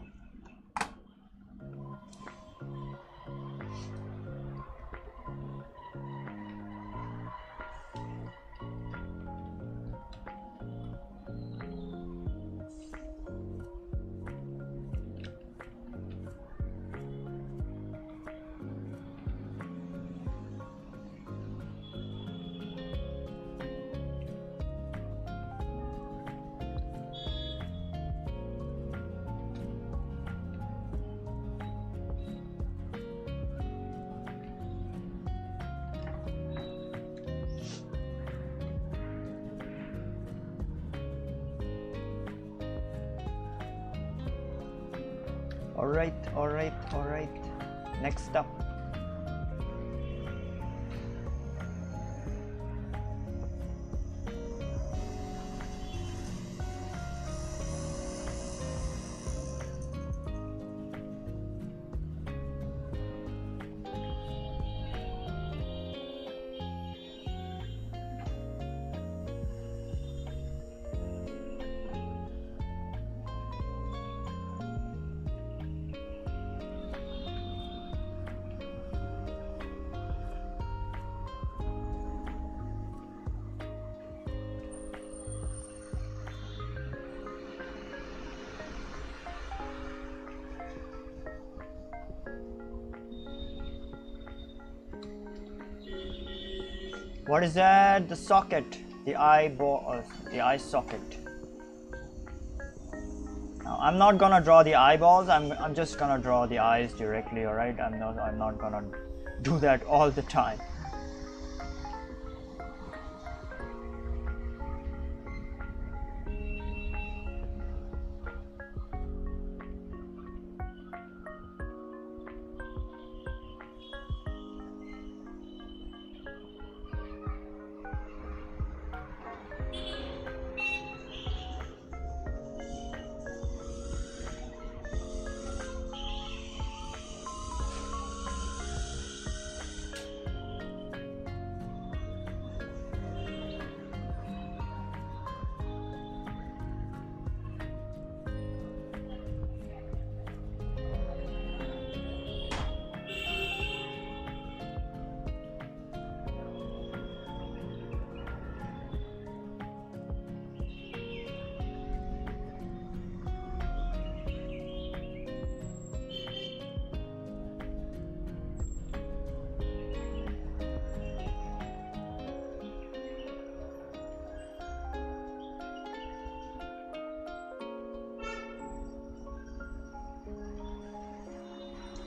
All right. Next up. What is that? The socket, the eye socket. Now, I'm not gonna draw the eyeballs. I'm just gonna draw the eyes directly. All right. I'm not gonna do that all the time.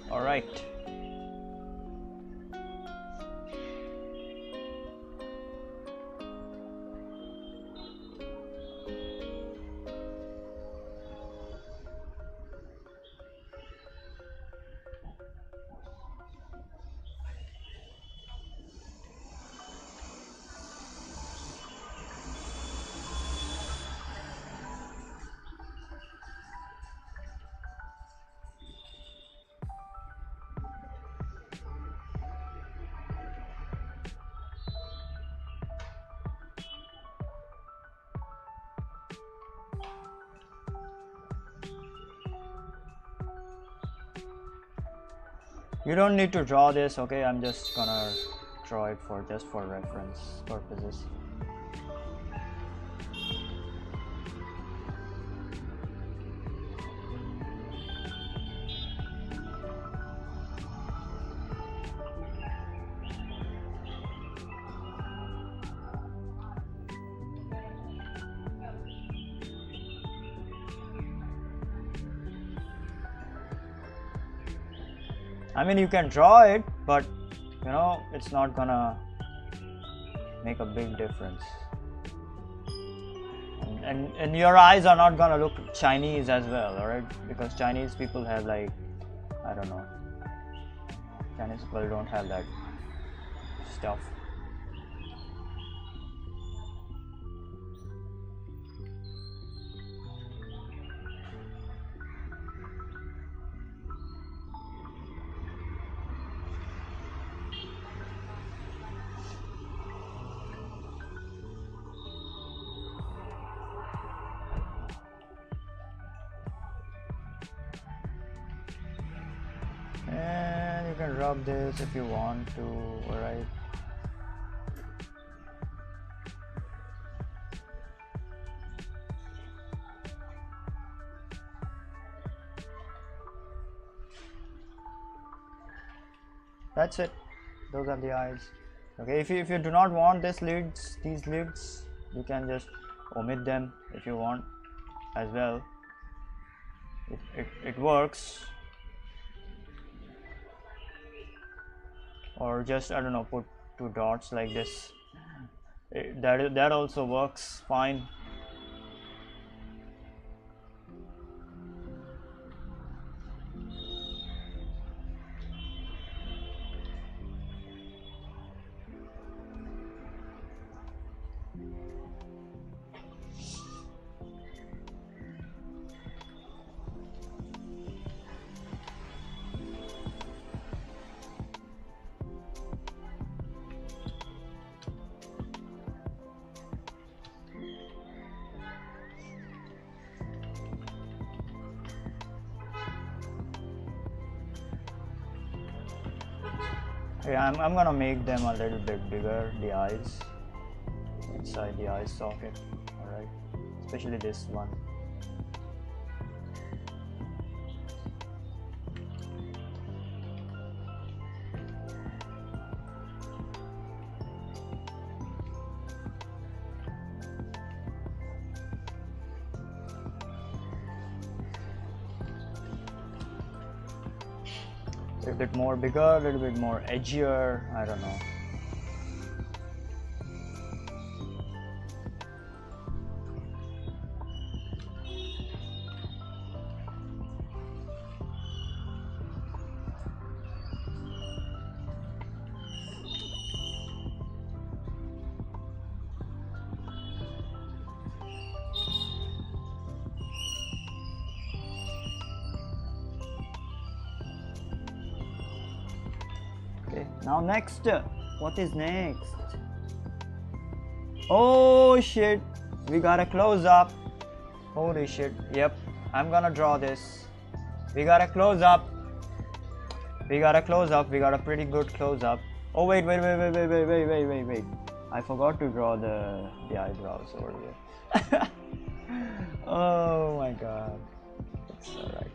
All right. You don't need to draw this, okay? I'm just gonna draw it for reference purposes. I mean, you can draw it, but you know, it's not gonna make a big difference. And your eyes are not gonna look Chinese as well, alright? Because Chinese people have, like, I don't know, Chinese people don't have that stuff. And you can rub this if you want to, alright? That's it. Those are the eyes. Okay, if you do not want these lids, you can just omit them if you want as well. It works. Or just, I don't know, put 2 dots like this. That also works fine. Yeah, I'm gonna make them a little bit bigger, the eyes, inside the eye socket, alright, especially this one. A little bit more bigger, a little bit more edgier, I don't know. Now next, what is next? Oh shit, we got a close up. Holy shit, yep, I'm gonna draw this. We got a close up. We got a close up, we got a pretty good close up. Oh wait. I forgot to draw the eyebrows over here. Oh my god, it's alright.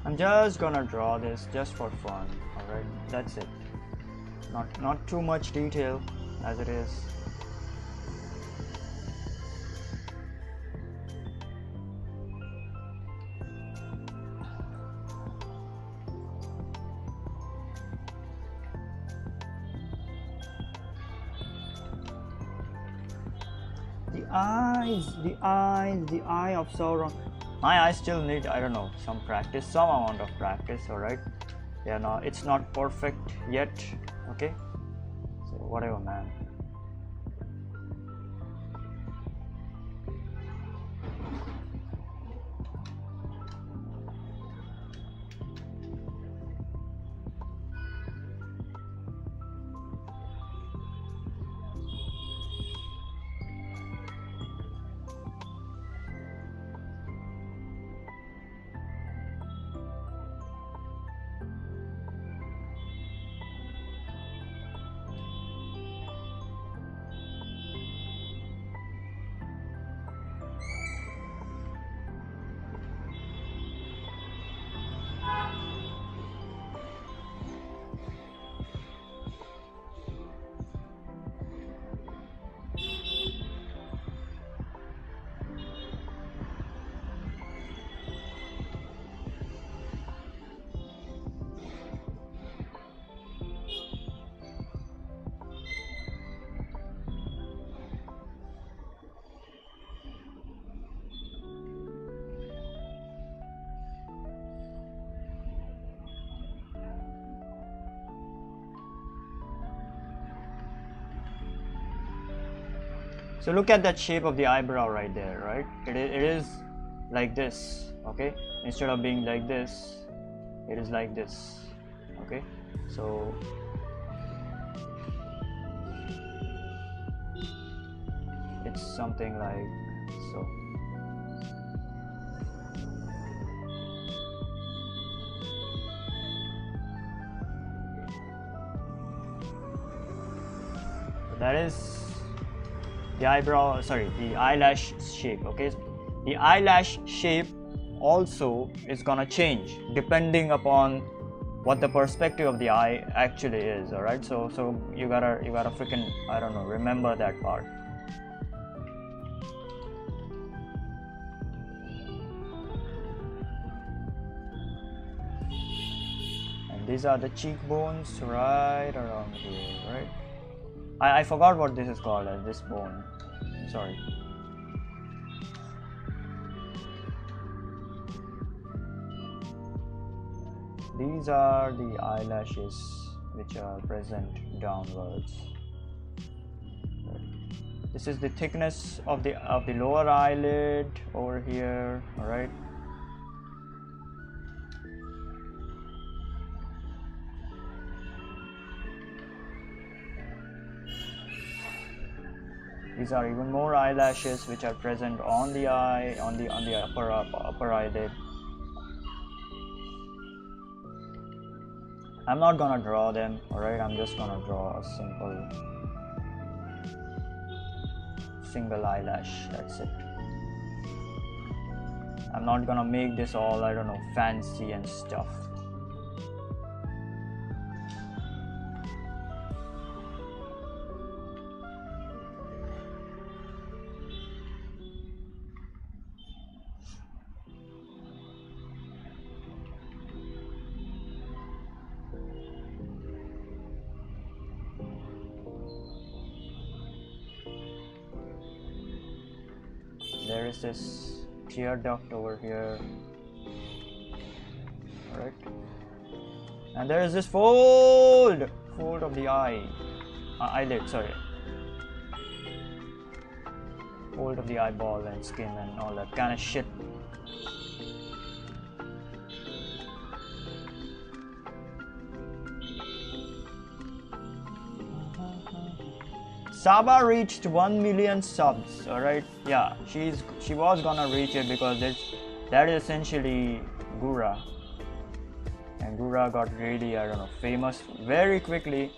I'm just gonna draw this just for fun, alright? That's it. Not too much detail as it is. The eye of Sauron. My eyes still need, I don't know, some practice, some amount of practice, alright? Yeah, no, it's not perfect yet, okay? So whatever, man. So look at that shape of the eyebrow right there, right? It is like this, okay? Instead of being like this, it is like this, okay? So it's something like so. So that is the eyebrow, sorry, the eyelash shape, okay? The eyelash shape also is gonna change depending upon what the perspective of the eye actually is, all right? So you gotta freaking, I don't know, remember that part. And these are the cheekbones right around here, right? I forgot what this is called as this bone. I'm sorry. These are the eyelashes which are present downwards. This is the thickness of the lower eyelid over here, all right? These are even more eyelashes which are present on the eye, on the upper eyelid. I'm not gonna draw them, alright? I'm just gonna draw a single eyelash. That's it. I'm not gonna make this all, I don't know, fancy and stuff. There is this tear duct over here, alright, and there is this fold of the eyelid, sorry, fold of the eyeball and skin and all that kind of shit. Saba reached 1 million subs, alright? Yeah, she was gonna reach it because that is essentially Gura. And Gura got really, I don't know, famous very quickly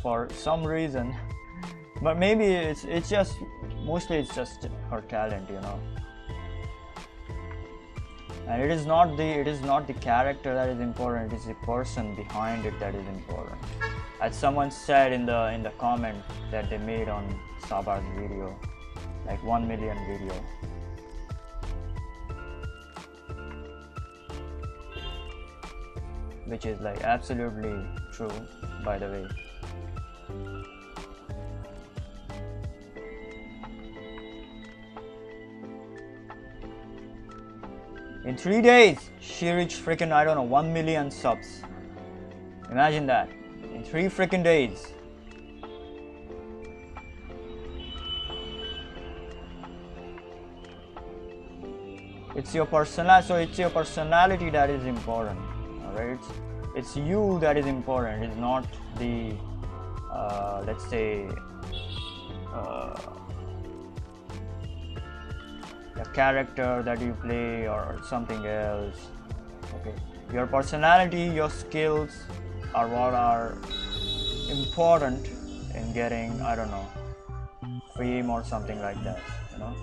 for some reason. But maybe it's just, mostly it's just her talent, you know. And it is not the character that is important, it is the person behind it that is important. As someone said in the comment that they made on Saba's video, like 1 million video. Which is like absolutely true, by the way. In 3 days, she reached freaking, I don't know, 1 million subs. Imagine that. In 3 freaking days. It's your personality, so it's your personality that is important, alright? It's you that is important. It's not the, let's say, the character that you play or something else. Okay, your personality, your skills are what are important in getting, I don't know, fame or something like that, you know.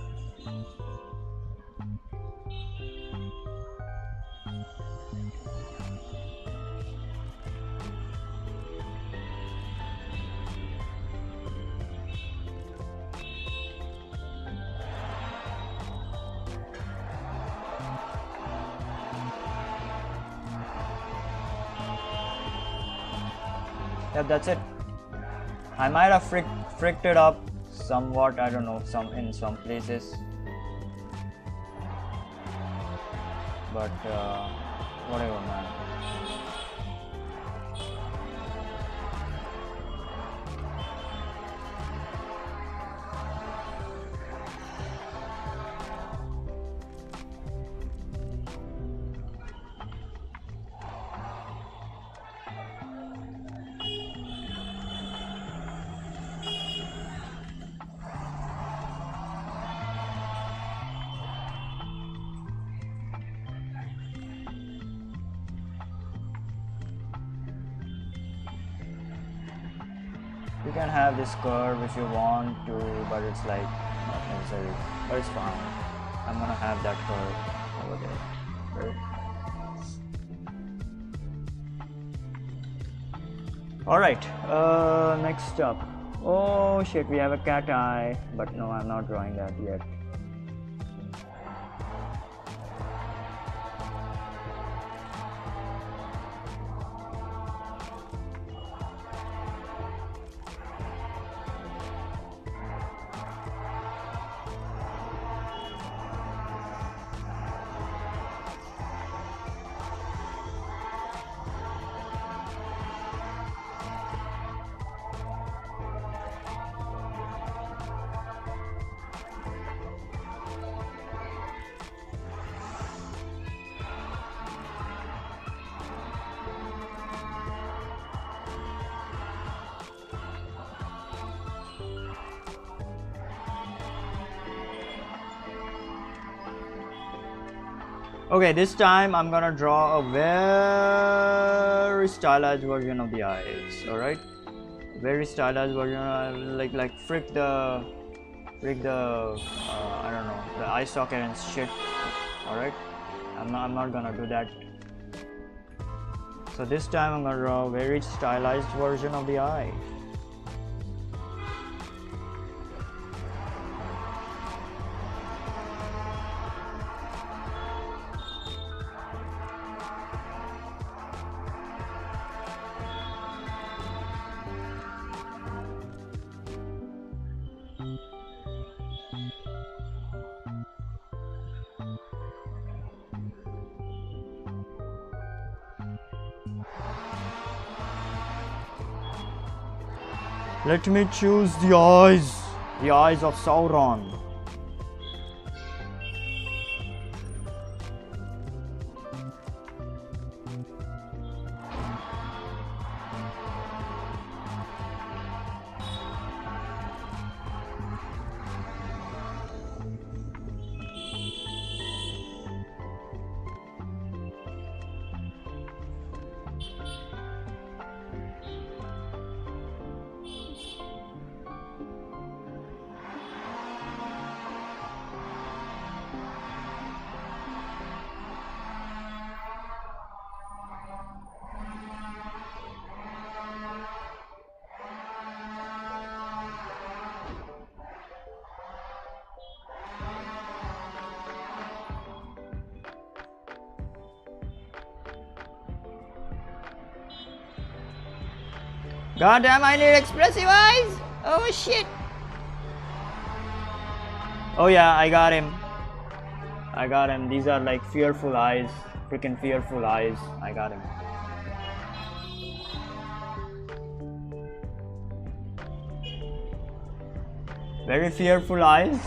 Yep, that's it. I might have fricked it up somewhat, I don't know, in some places, but whatever, man. You can have this curve if you want to, but it's like not necessary, but it's fine. I'm gonna have that curve over there. Alright, next up. Oh shit, we have a cat eye, but no, I'm not drawing that yet. Okay, this time I'm gonna draw a very stylized version of the eyes. All right, very stylized version, like frick the I don't know, the eye socket and shit. All right, I'm not gonna do that. So this time I'm gonna draw a very stylized version of the eye. Let me choose the eyes of Sauron. God damn, I need expressive eyes! Oh shit! Oh yeah, I got him. These are like fearful eyes. Freaking fearful eyes. I got him. Very fearful eyes.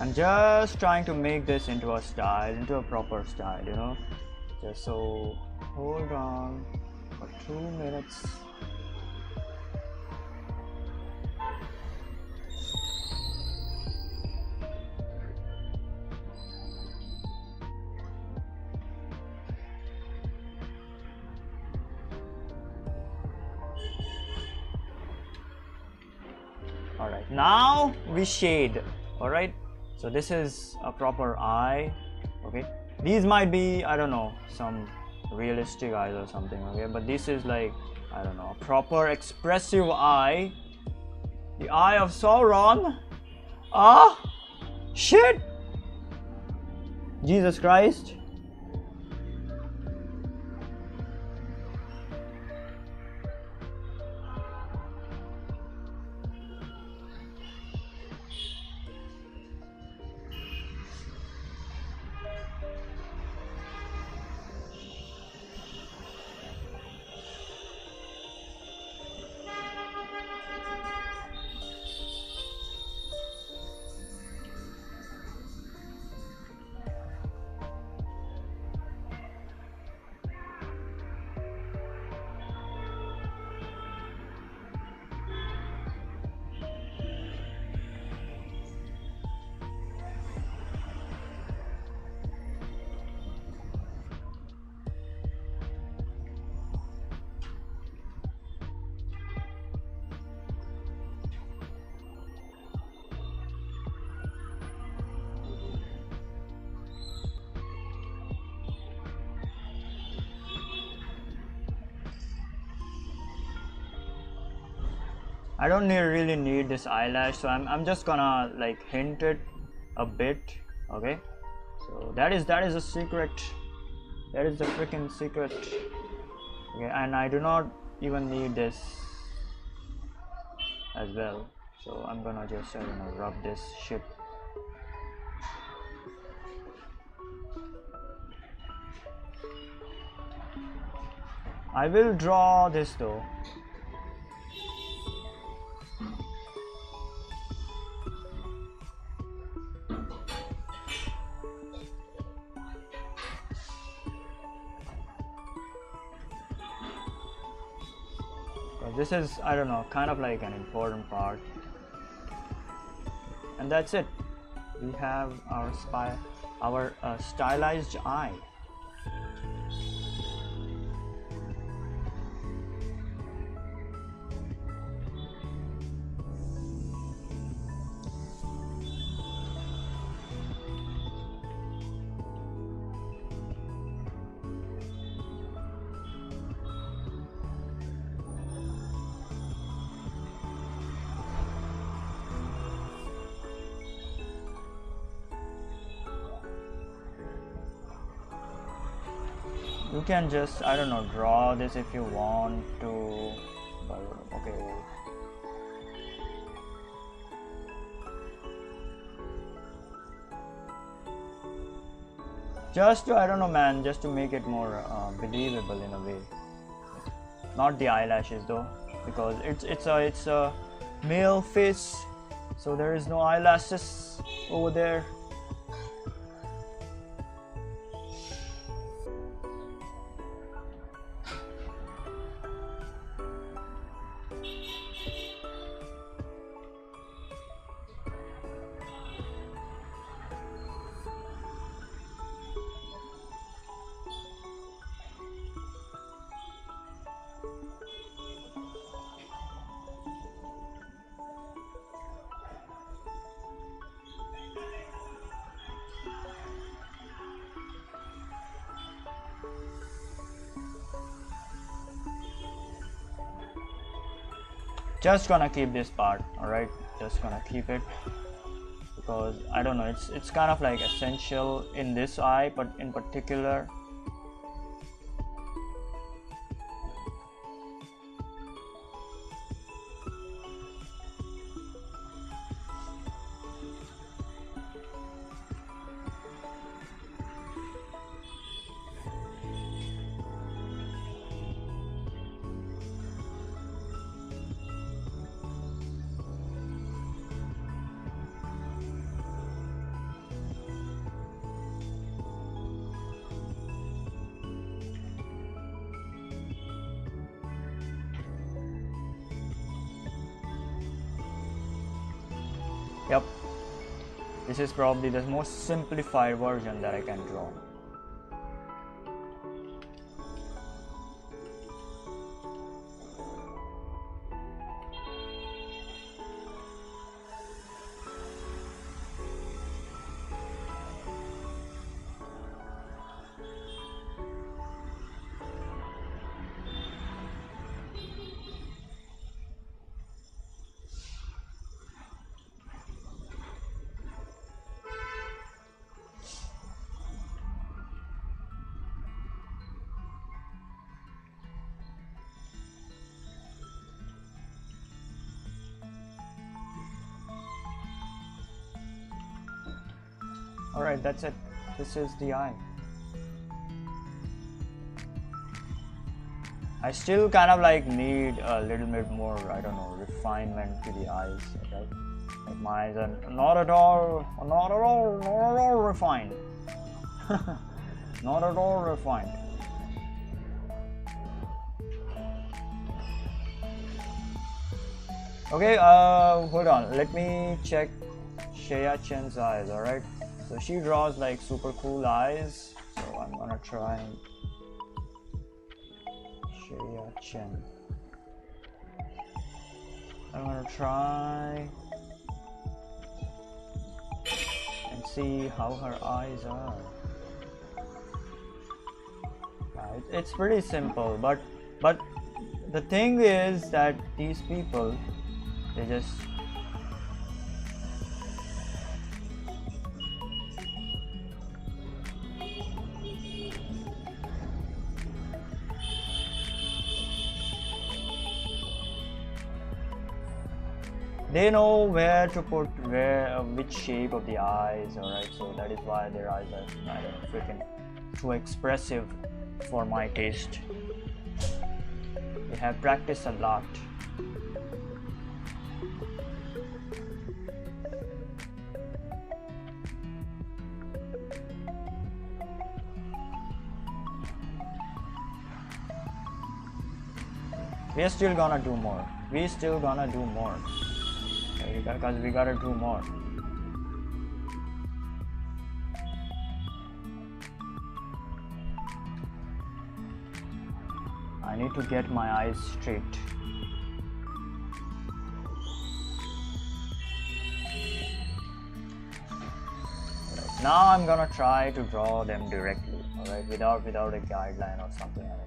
I'm just trying to make this into a style, into a proper style, you know. Just so, hold on for 2 minutes. Alright, now we shade. Alright, so this is a proper eye. Okay, these might be, I don't know, some realistic eyes or something. Okay, but this is like, I don't know, a proper expressive eye. The eye of Sauron. Ah, shit, Jesus Christ. I don't really need this eyelash, so I'm just gonna like hint it a bit. Okay, so that is a secret. That is the freaking secret. Okay, and I do not even need this as well, so I'm gonna just rub this shit. I will draw this though. This is, I don't know, kind of like an important part. And that's it. We have our stylized eye. You can just, I don't know, draw this if you want to, but okay. Just to, I don't know man, just to make it more believable in a way. Not the eyelashes though, because it's a male face, so there is no eyelashes over there. Just gonna keep this part, alright? Just gonna keep it because I don't know, it's kind of like essential in this eye, but in particular. Yep, this is probably the most simplified version that I can draw. Alright, that's it. This is the eye. I still kind of like need a little bit more, I don't know, refinement to the eyes, okay? Like my eyes are not at all refined. Not at all refined. Okay, hold on, let me check Shreya Chen's eyes, alright? So she draws like super cool eyes, so I'm gonna try Shreya Chen. I'm gonna try and see how her eyes are. It's pretty simple, but the thing is that these people, they just they know where to put which shape of the eyes, alright, so that is why their eyes are kind of freaking too expressive for my taste. They have practiced a lot. We're still gonna do more. We're still gonna do more. Because we gotta do more. I need to get my eyes straight. Right. Now I'm gonna try to draw them directly, alright, without a guideline or something, I don't know.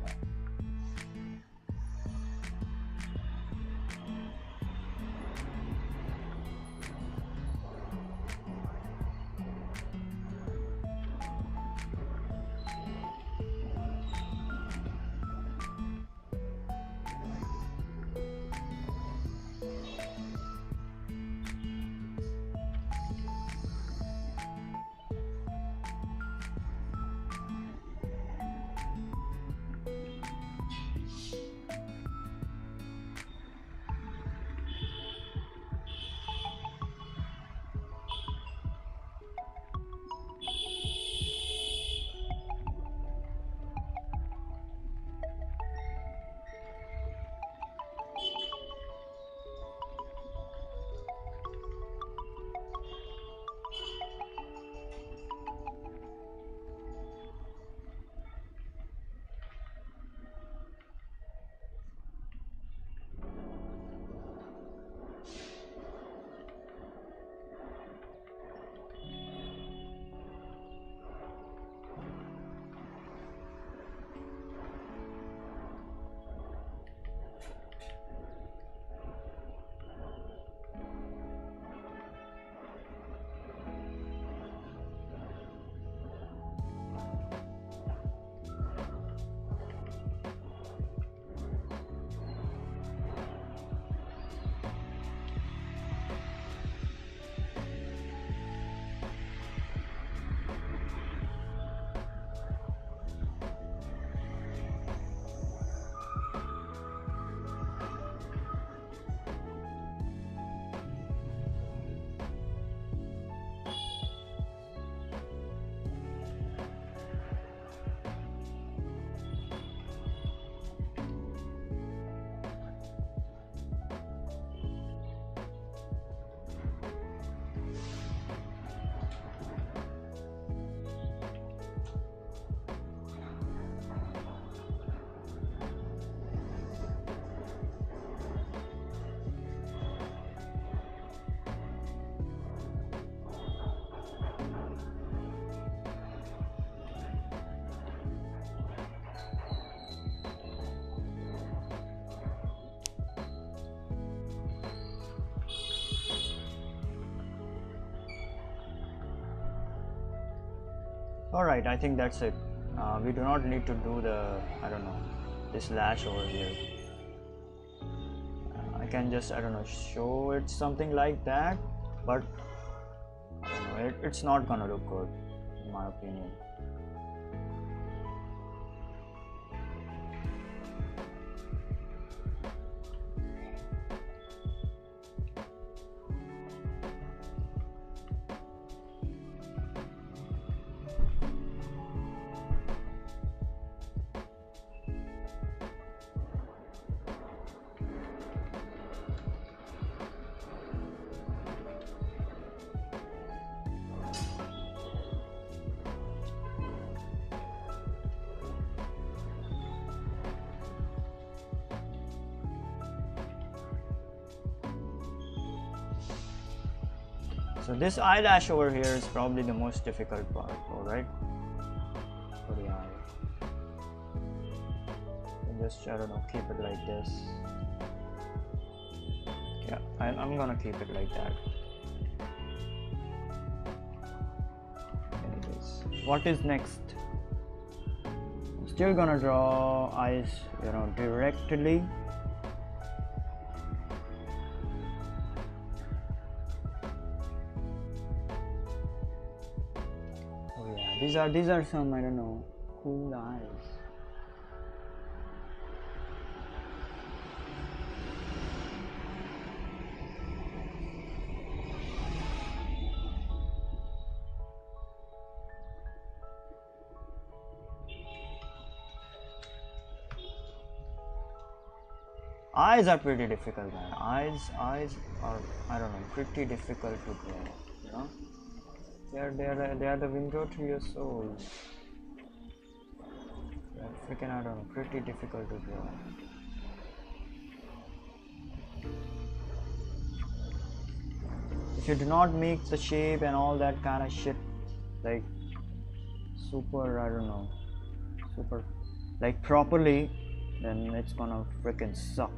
Alright, I think that's it. We do not need to do the, I don't know, this lash over here. I can just, I don't know, show it something like that, but I don't know, it's not gonna look good in my opinion. So this eyelash over here is probably the most difficult part, alright? For the eye. So just, I don't know, keep it like this. Yeah, I'm gonna keep it like that. Anyways, what is next? I'm still gonna draw eyes, you know, directly. These are some, I don't know, cool eyes. Eyes are pretty difficult, man. Eyes are, I don't know, pretty difficult to draw, you know. They are the window to your soul. They're freaking, I don't know, pretty difficult to draw. If you do not make the shape and all that kind of shit, like super, I don't know, super, like properly, then it's gonna freaking suck.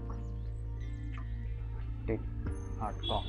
Dick, hard cock.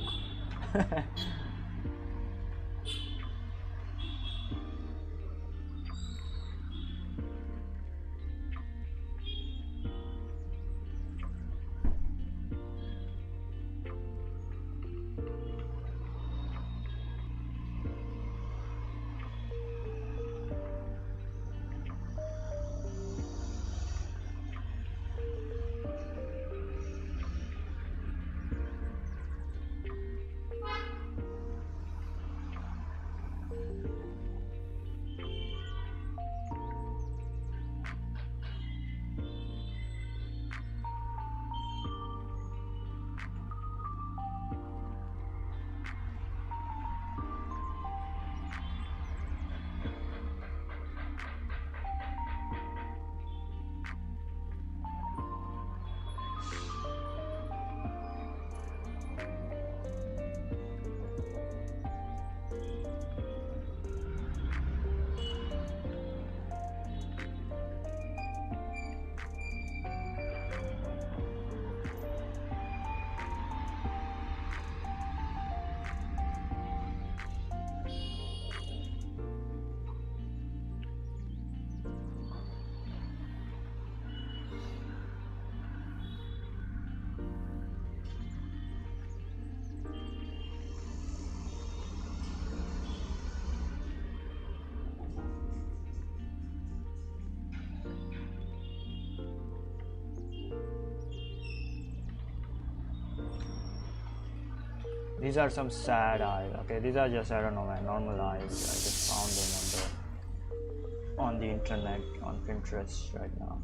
These are some sad eyes. Okay, these are just, I don't know, man, normal eyes. I just found them on the internet, on Pinterest right now.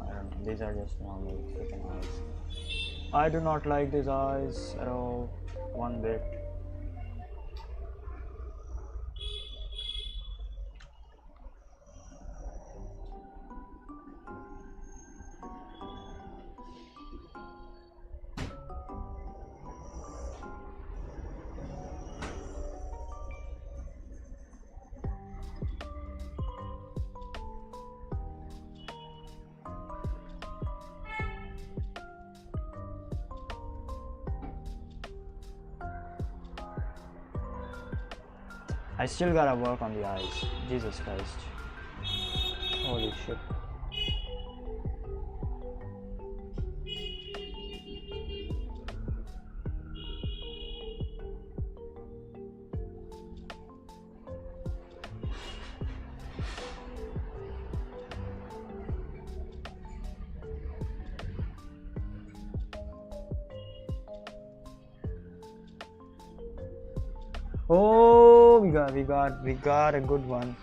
I don't know. These are just normal freaking eyes. I do not like these eyes at all, one bit. I still gotta work on the eyes. Jesus Christ. Holy shit. Oh, we got a good one. We got a good one.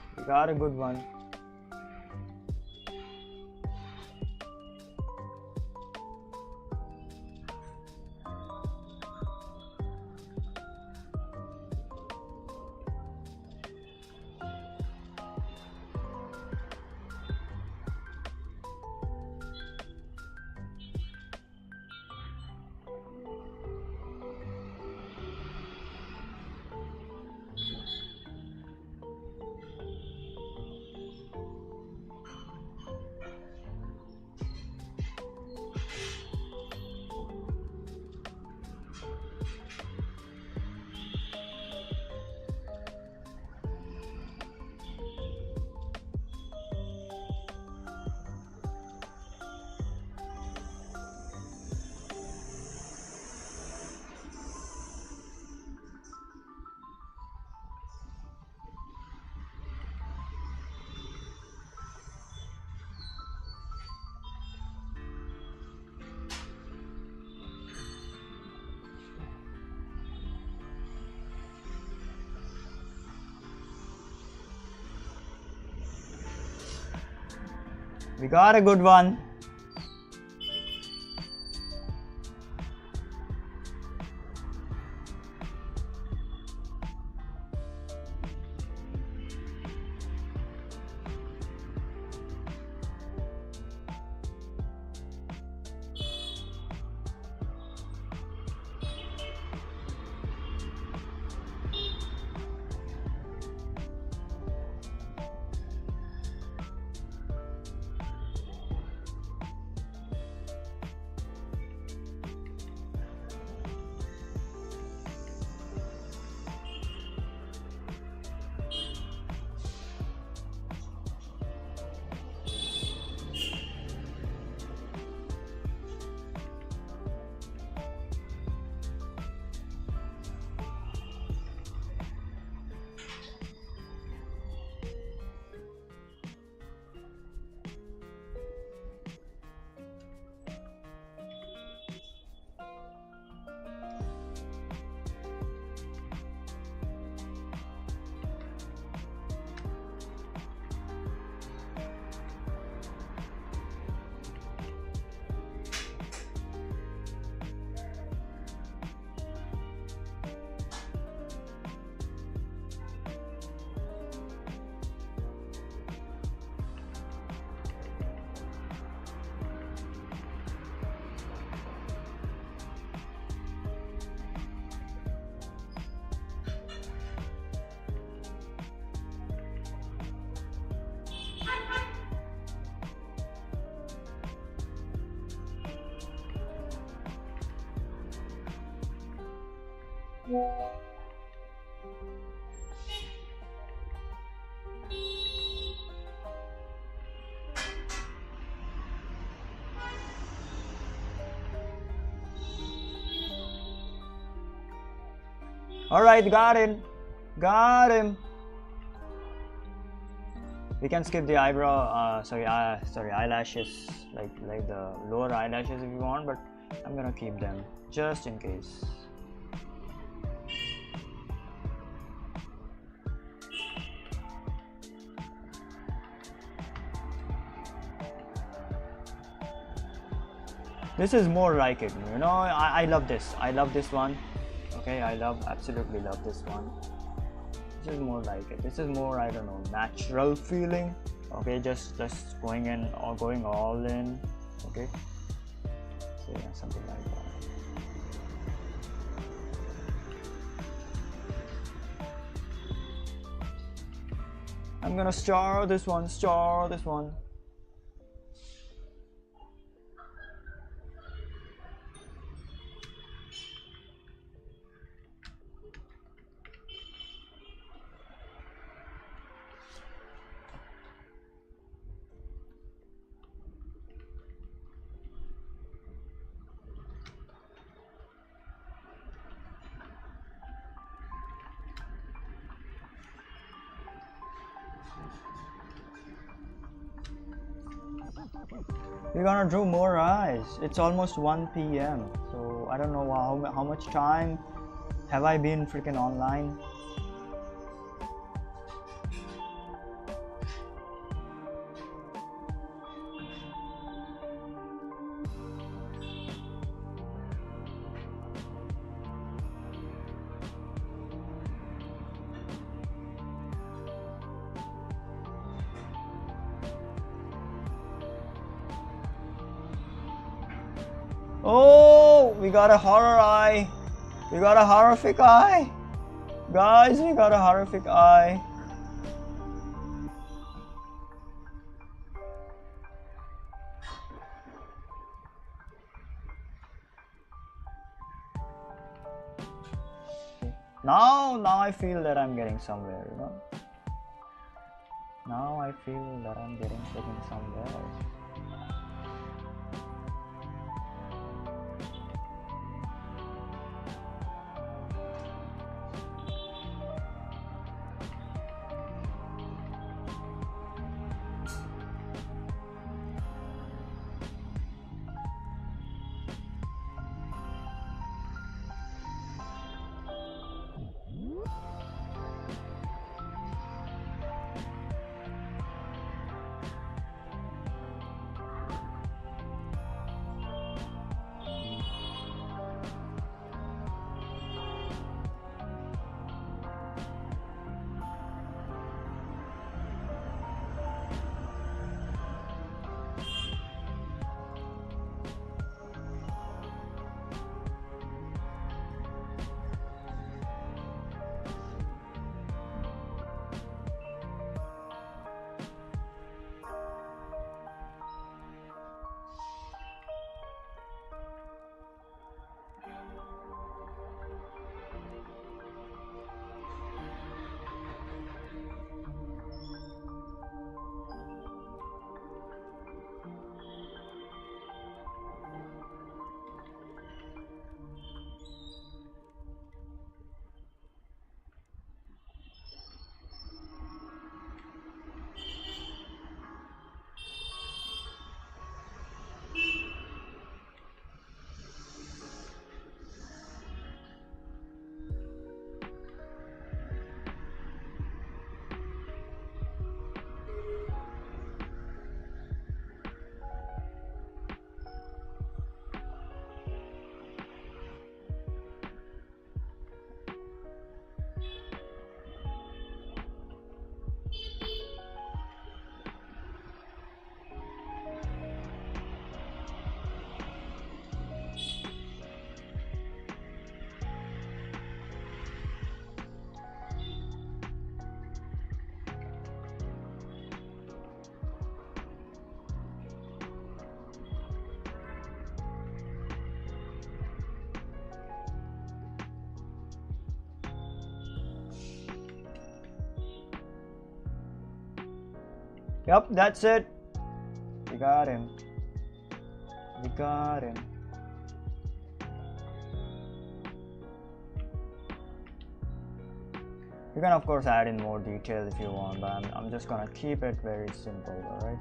We got a good one. All right, got him. Got him. We can skip the eyebrow, sorry, eyelashes, like the lower eyelashes if you want, but I'm gonna keep them just in case. This is more like it, you know. I love this. I love this one. Okay, absolutely love this one. This is more like it. This is more, I don't know, natural feeling. Okay, just going in or going all in. Okay, so yeah, something like that. I'm gonna star this one. We're gonna do more eyes. It's almost 1 p.m. So I don't know how much time have I been freaking online. Oh, we got a horror eye. We got a horrific eye. Guys, we got a horrific eye. Now I feel that I'm getting somewhere, you know. Now I feel that I'm getting somewhere. Yep, that's it. We got him. We got him. You can of course add in more details if you want, but I'm just gonna keep it very simple, alright?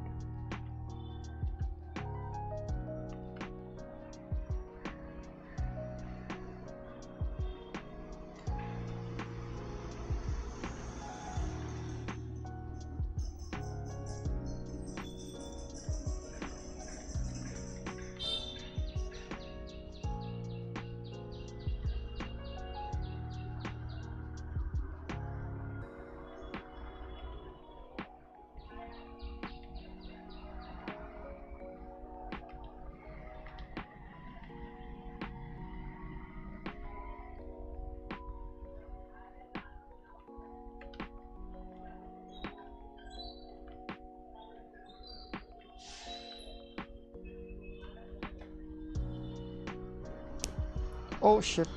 Oh shit.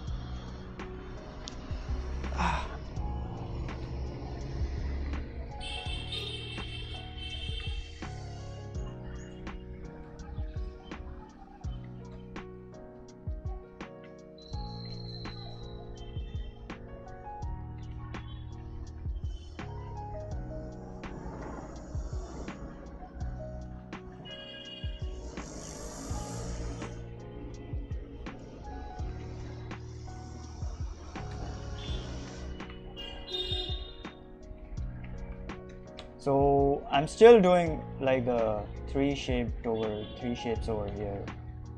So I'm still doing like the three shapes over here.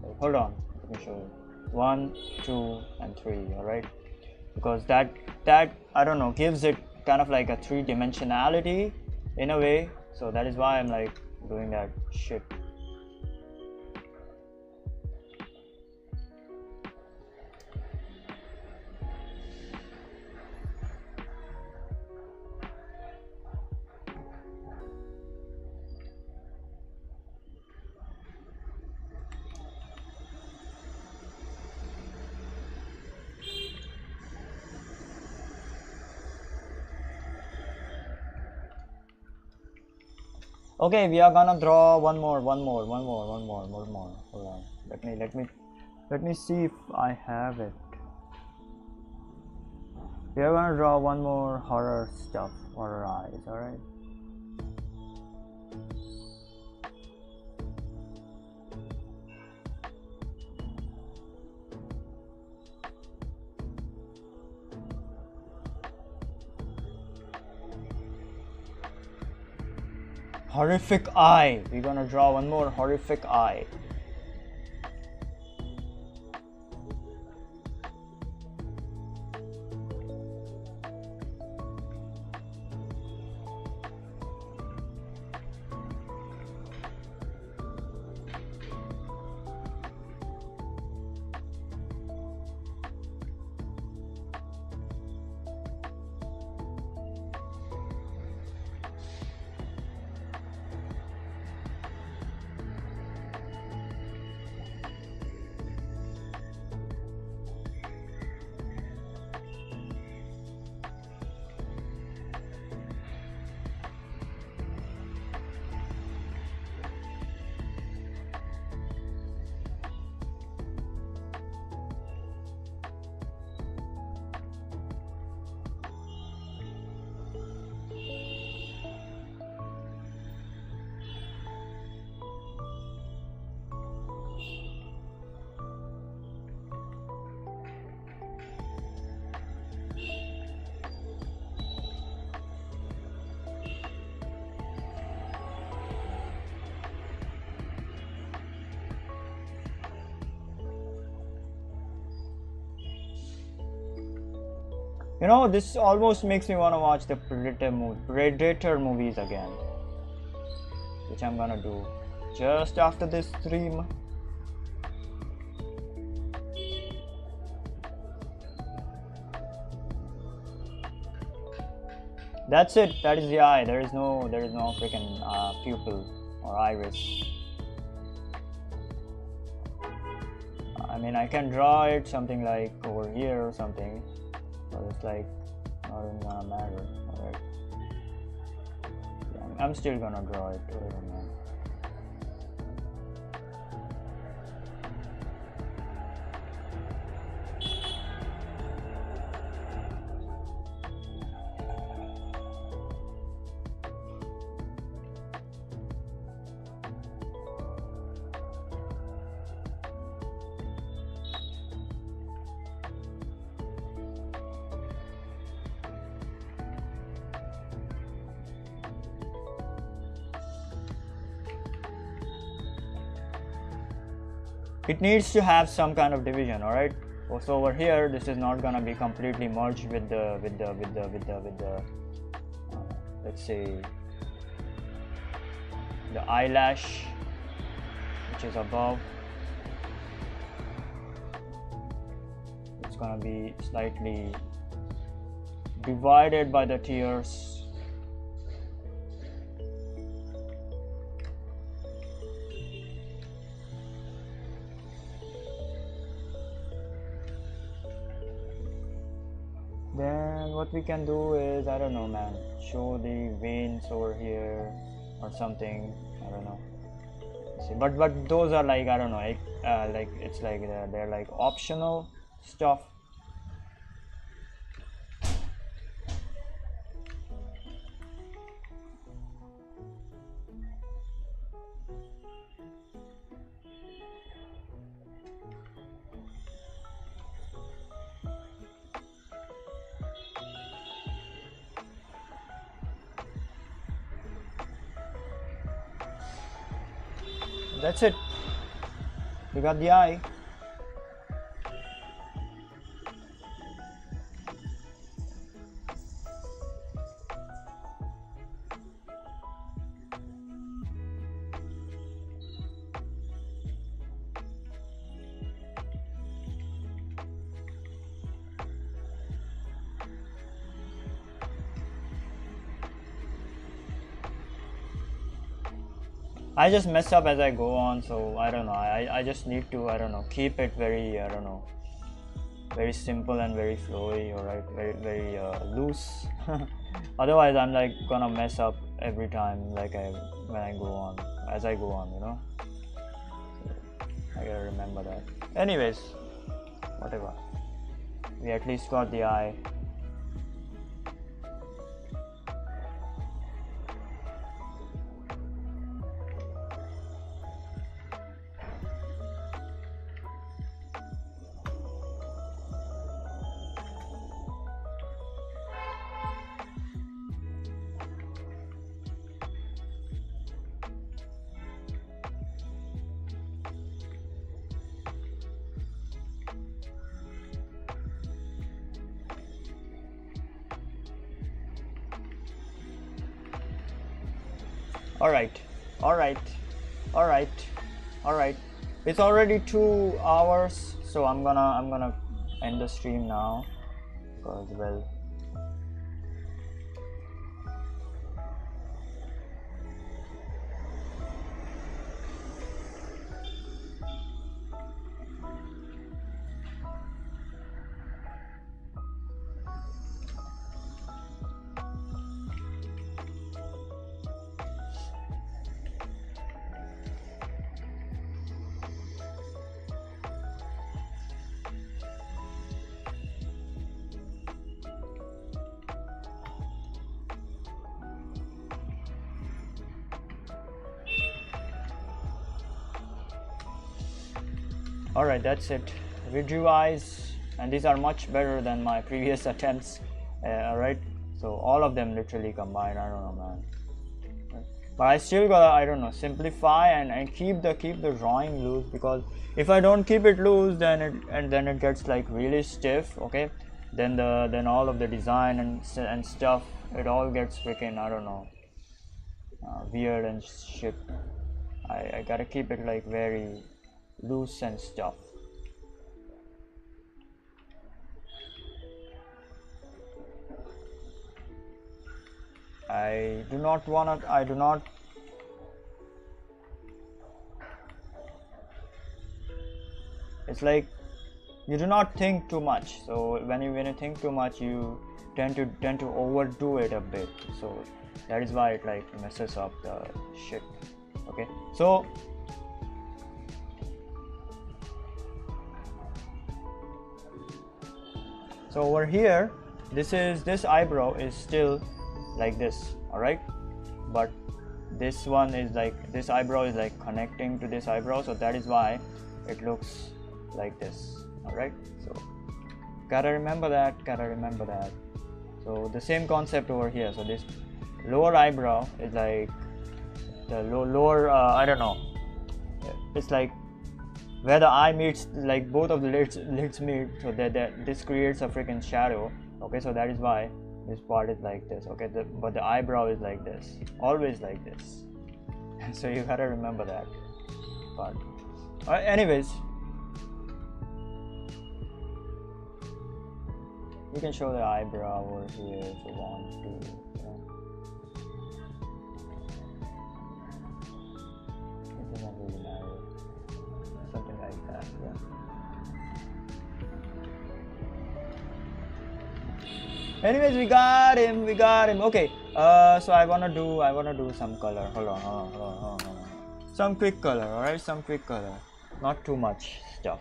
Like, hold on, let me show you. 1, 2, and 3. All right, because that I don't know, gives it kind of like a three-dimensionality in a way. So that is why I'm like doing that shit. Okay, we are gonna draw one more. Hold on. Let me see if I have it. We are gonna draw one more horror stuff, horror eyes, alright? Horrific eye. We're gonna draw one more horrific eye. You know, this almost makes me want to watch the Predator movies again, which I'm gonna do just after this stream. That's it. That is the eye. There is no freaking pupil or iris. I mean, I can draw it something like over here or something. But it's like not even gonna matter. Alright. Yeah, I'm still gonna draw it. Whatever, man. It needs to have some kind of division, all right? So over here, this is not gonna be completely merged with the let's say the eyelash, which is above. It's gonna be slightly divided by the tears. Then what we can do is, I don't know, man, show the veins over here or something. I don't know. See, but those are like, I don't know, like it's like they're like optional stuff. that's it. We got the eye. I just mess up as I go on, so I don't know. I just need to, I don't know, keep it very, I don't know, very simple and very flowy, alright, very loose. Otherwise, I'm like gonna mess up every time, like when I go on, as I go on, you know. So I gotta remember that. Anyways, whatever. We at least got the eye. Alright. It's already 2 hours, so I'm gonna end the stream now because, well, alright, that's it. We drew eyes, and these are much better than my previous attempts. Alright, so all of them literally combined. I don't know, man. But I still gotta, I don't know, simplify and keep the drawing loose, because if I don't keep it loose, then it gets like really stiff. Okay, then all of the design and stuff, it all gets freaking, I don't know, weird and shit. I gotta keep it like very loose and stuff. I do not, it's like you do not think too much. So when you think too much, you tend to overdo it a bit. So that is why it like messes up the shit. Okay, so over here, this eyebrow is still like this, all right, but this one is like, this eyebrow is like connecting to this eyebrow, so that is why it looks like this. All right, so gotta remember that. So the same concept over here. So this lower eyebrow is like the lower, I don't know, it's like where the eye meets, like both of the lids meet, so that this creates a freaking shadow. Okay, so that is why this part is like this. Okay, but the eyebrow is like this, always like this. So you gotta remember that part. Anyways, you can show the eyebrow over here if you want to. It doesn't really matter. Something like that. Yeah. Anyways, we got him. Okay, so I wanna do some color. Hold on. Some quick color, alright? Some quick color. Not too much stuff.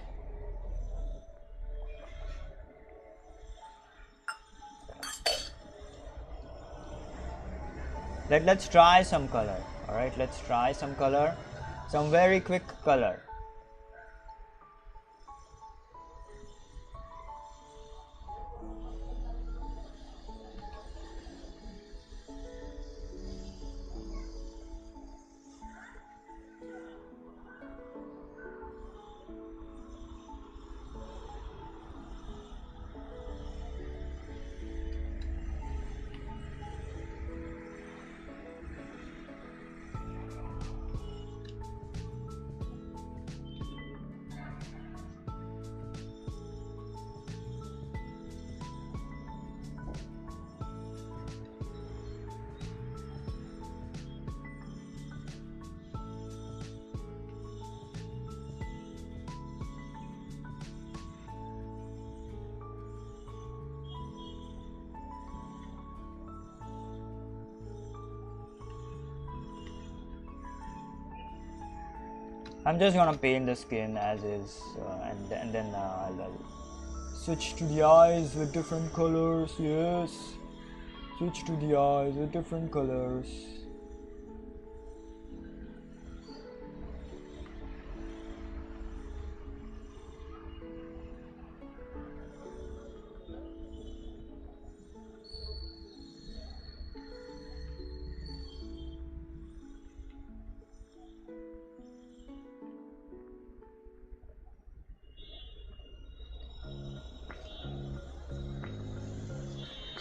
Let's try some color. Alright, let's try some color. Some very quick color. I'm just gonna paint the skin as is, and then I'll switch to the eyes with different colors. Yes, switch to the eyes with different colors.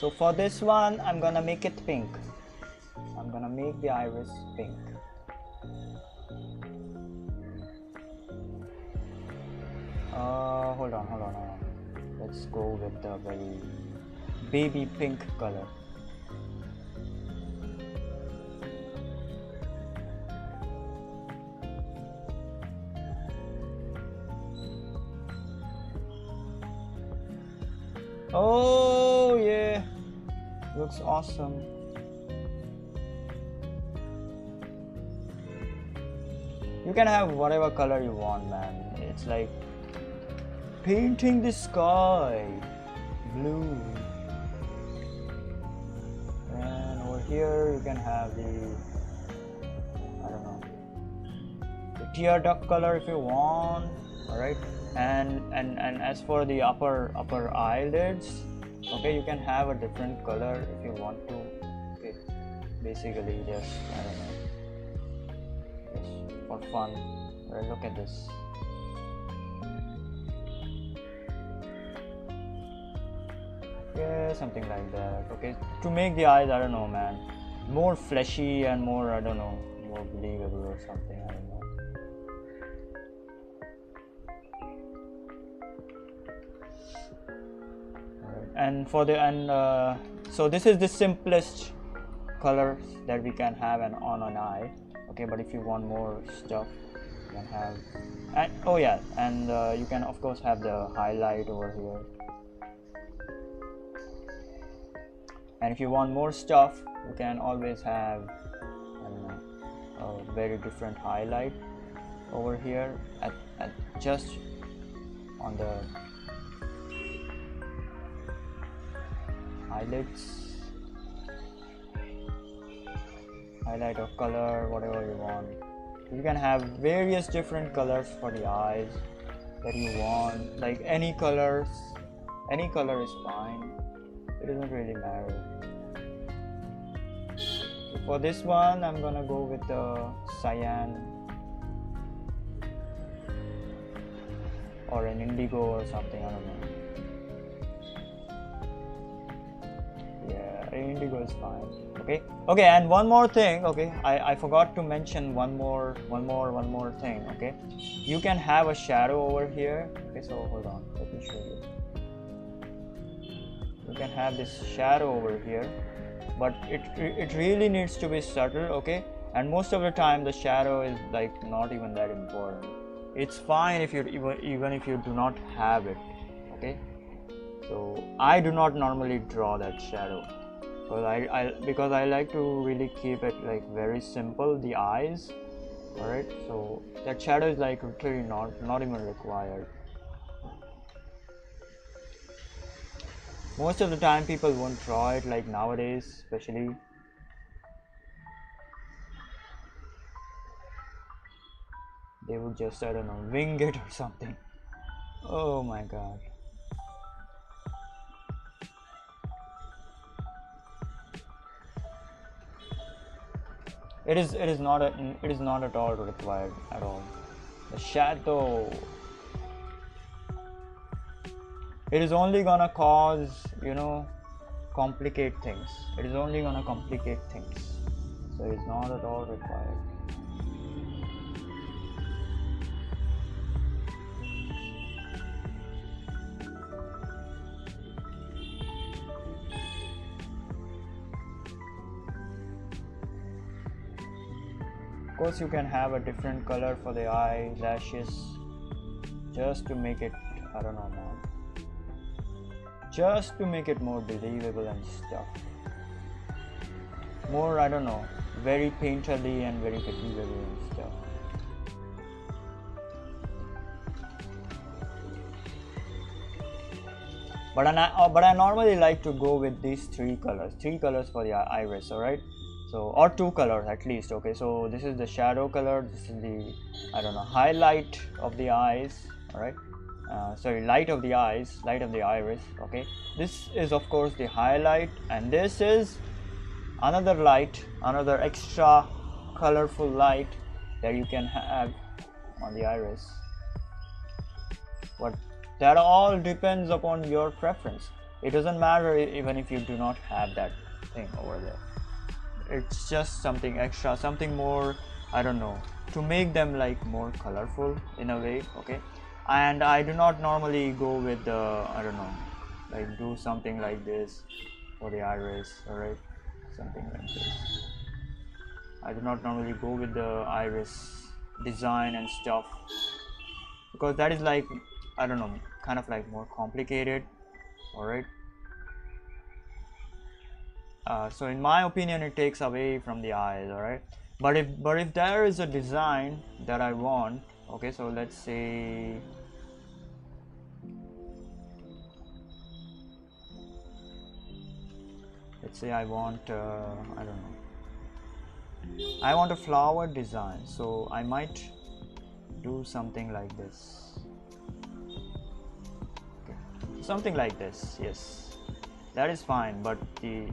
So for this one, I'm gonna make it pink. I'm gonna make the iris pink. Hold on. Let's go with the very baby pink color. Oh yeah, looks awesome. You can have whatever color you want, man. It's like painting the sky blue. And over here you can have the, I don't know, the tear duct color if you want. Alright. And as for the upper eyelids, okay, you can have a different color if you want to. Okay, basically just, I don't know, just for fun. Right, look at this. Yeah, something like that. Okay, to make the eyes, I don't know, man, more fleshy and more, I don't know, more believable or something. I don't know. And for the so this is the simplest colors that we can have on an eye. Okay, but if you want more stuff, you can have, and oh yeah, and you can of course have the highlight over here. And if you want more stuff, you can always have, I don't know, a very different highlight over here at just on the eyelids, highlight of color, whatever you want. You can have various different colors for the eyes that you want, like any colors, any color is fine, it doesn't really matter. So for this one, I'm gonna go with the cyan or an indigo or something, I don't know. Indigo is fine. Okay, and one more thing. Okay, I forgot to mention one more thing. Okay, you can have a shadow over here. Okay, so hold on, let me show you. You can have this shadow over here, but it really needs to be subtle. Okay, and most of the time the shadow is like not even that important. It's fine if you even if you do not have it. Okay, so I do not normally draw that shadow. Because I like to really keep it like very simple, the eyes. Alright, so that shadow is like literally not even required. Most of the time people won't draw it like nowadays, especially. They would just, I don't know, wing it or something. Oh my god. It is not at all required at all. The shadow, it is only gonna cause, you know, complicate things. It is only gonna complicate things. So it's not at all required. Of course, you can have a different color for the eyelashes just to make it, I don't know, man, just to make it more believable and stuff. More, I don't know, very painterly and very believable and stuff. but I normally like to go with these three colors for the iris. All right, so or two colors at least. Okay, so this is the shadow color, this is the, I don't know, highlight of the eyes. All right, sorry, light of the eyes, light of the iris. Okay, this is of course the highlight, and this is another light, another extra colorful light that you can have on the iris. But that all depends upon your preference. It doesn't matter even if you do not have that thing over there. It's just something extra, something more, I don't know, to make them like more colorful in a way. Okay, and I do not normally go with the, I don't know, like do something like this for the iris. All right, something like this. I do not normally go with the iris design and stuff, because that is like, I don't know, kind of like more complicated. All right, so in my opinion it takes away from the eyes. All right, but if there is a design that I want, okay, so let's say I want I don't know, I want a flower design, so I might do something like this. Okay, something like this, yes, that is fine, but the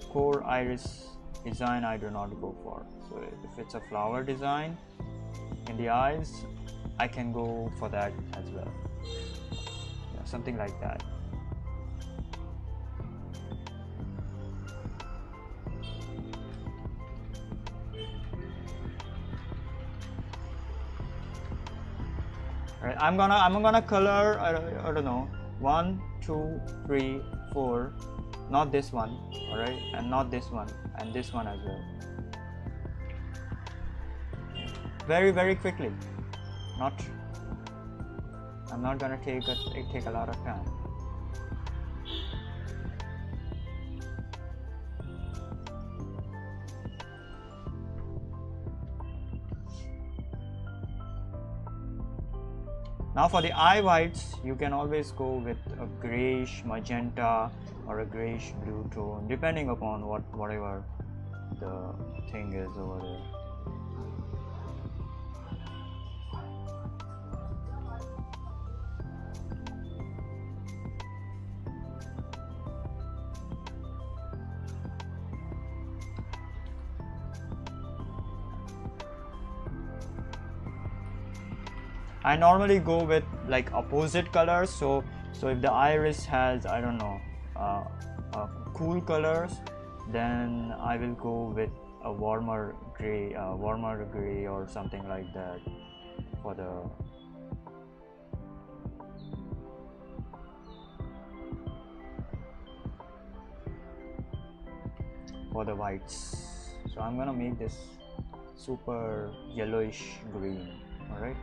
core iris design I do not go for. So if it's a flower design in the eyes, I can go for that as well. Yeah, something like that. All right, I'm gonna color, I don't know, 1 2 3 4, not this one. All right, and not this one, and this one as well, very quickly. I'm not gonna take a lot of time. Now for the eye whites, you can always go with a grayish magenta or a grayish blue tone, depending upon whatever the thing is over there. I normally go with like opposite colors, so if the iris has, I don't know, cool colors, then I will go with a warmer gray or something like that for the whites. So I'm gonna make this super yellowish green. All right.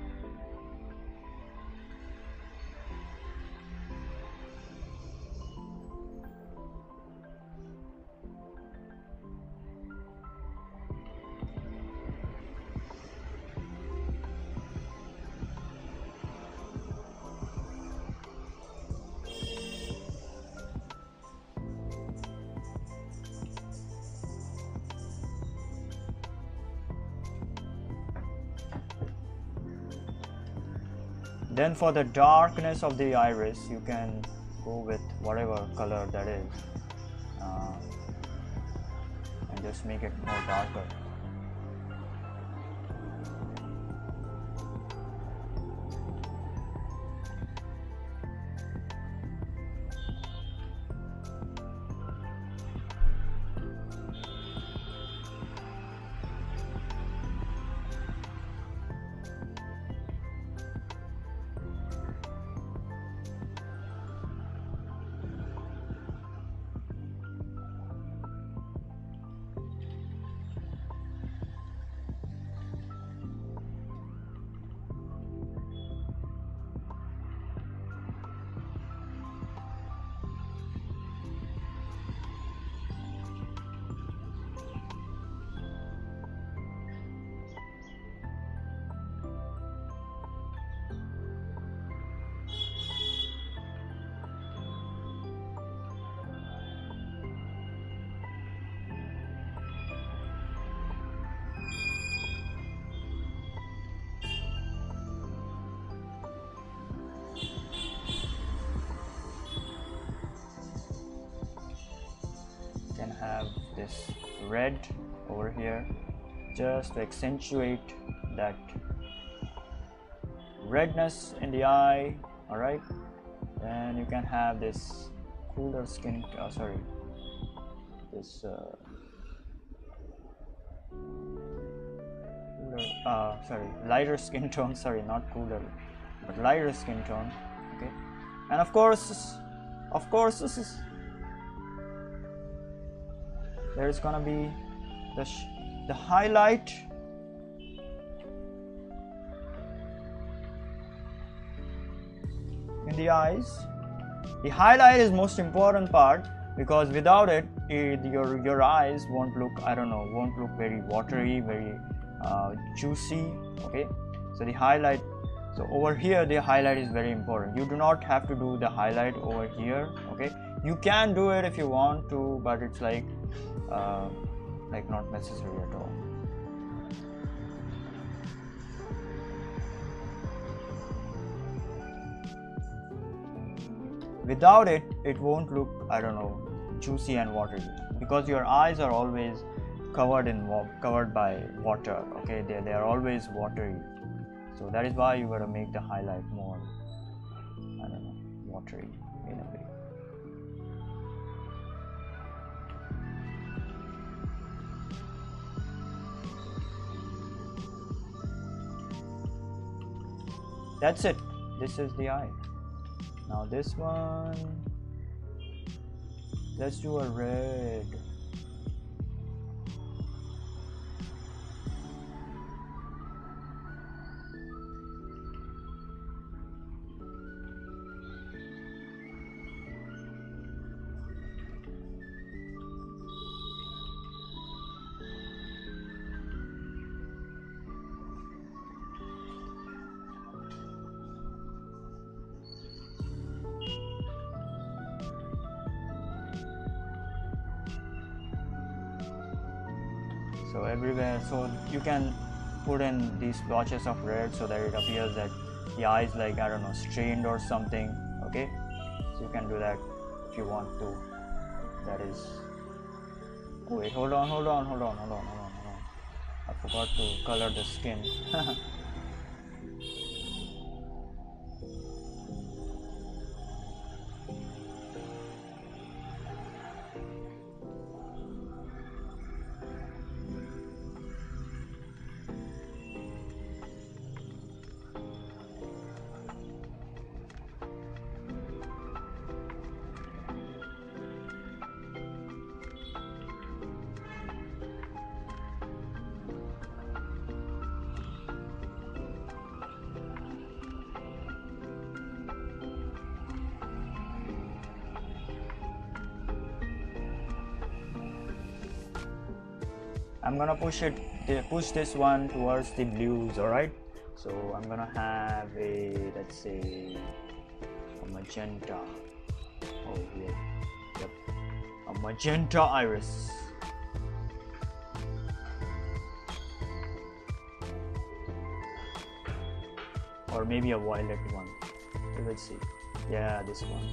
Then for the darkness of the iris, you can go with whatever color that is, and just make it more darker. this red over here just to accentuate that redness in the eye. All right, then you can have this cooler skin, this lighter skin tone, not cooler but lighter skin tone. Okay, and of course this is, there's gonna be the highlight. In the eyes, the highlight is most important part, because without it, your eyes won't look, won't look very watery, very juicy. Okay, so the highlight, so over here the highlight is very important. You do not have to do the highlight over here. Okay, you can do it if you want to, but it's like not necessary at all. Without it, it won't look, juicy and watery, because your eyes are always covered by water. Okay, they are always watery, so that is why you gotta make the highlight more, watery in a way. That's it. This is the eye. Now this one, let's do a red. So everywhere, so you can put in these splotches of red so that it appears that the eye is like, strained or something. Okay, so you can do that if you want to. That is, oh wait, hold on. I forgot to color the skin. I'm gonna push this one towards the blues. All right, so I'm gonna have a, let's say, a magenta over here. Yep, a magenta iris. Or maybe a violet one. Let's see. Yeah, this one.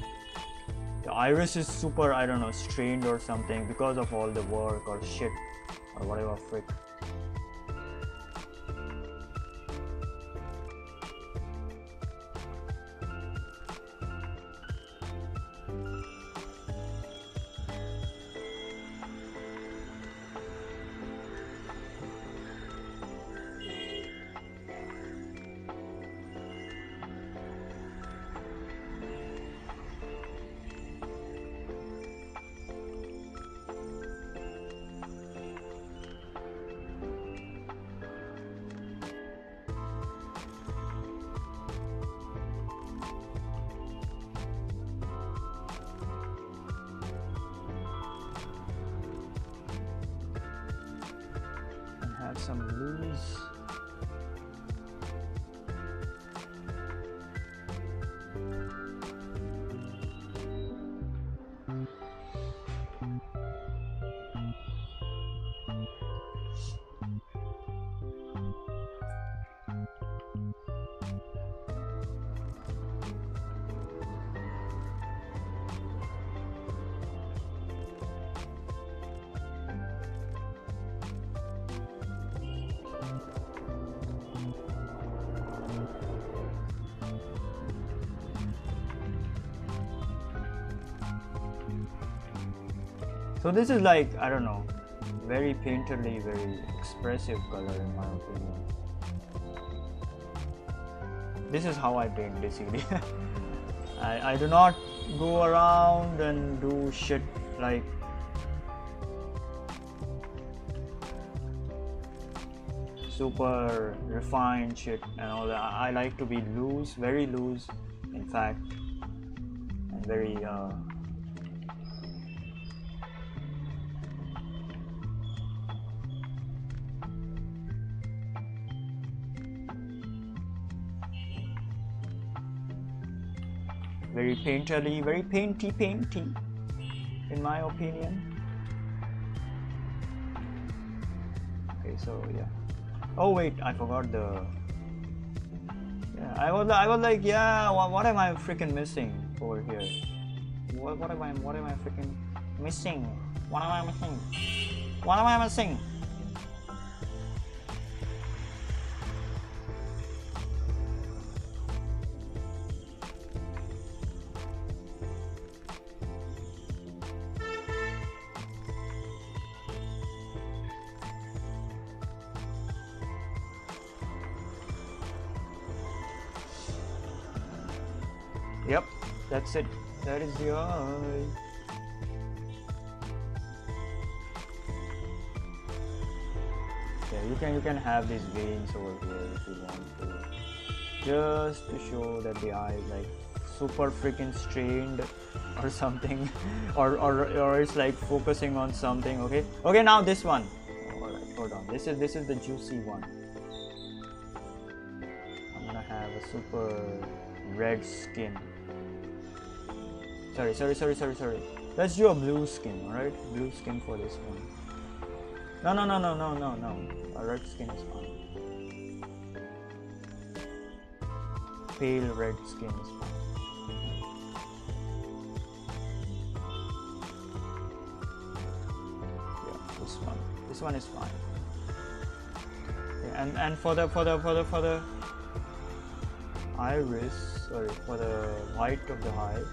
The iris is super, strained or something because of all the work or shit or whatever frick. Have some blues. So this is like, I don't know, very painterly, very expressive color in my opinion. This is how I paint basically. I do not go around and do shit like super refined shit and all that. I like to be loose, very loose in fact, and very very painterly, very painty in my opinion. Okay, so yeah. Oh wait, I forgot the. Yeah, I was like, yeah, what am I freaking missing over here? What am I freaking missing? What am I missing? What am I missing? Yep, that's it. That is the eye. Yeah, you can have these veins over here if you want to, just to show that the eye is like super freaking strained or something, or it's like focusing on something. Okay, now this one. Alright, hold on. This is the juicy one. I'm gonna have a super red skin. Sorry. Let's do a blue skin, alright? Blue skin for this one. No. A red skin is fine. Pale red skin is fine. Yeah, this one is fine. Yeah, and for the iris, sorry, for the white of the eye,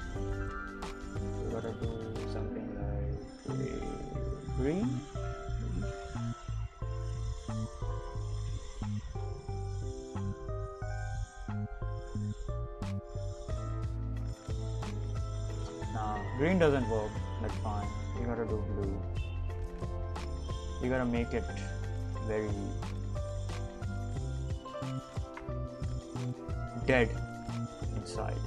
we gotta do something like green. Nah, green doesn't work. That's fine. You gotta do blue. You gotta make it very dead inside.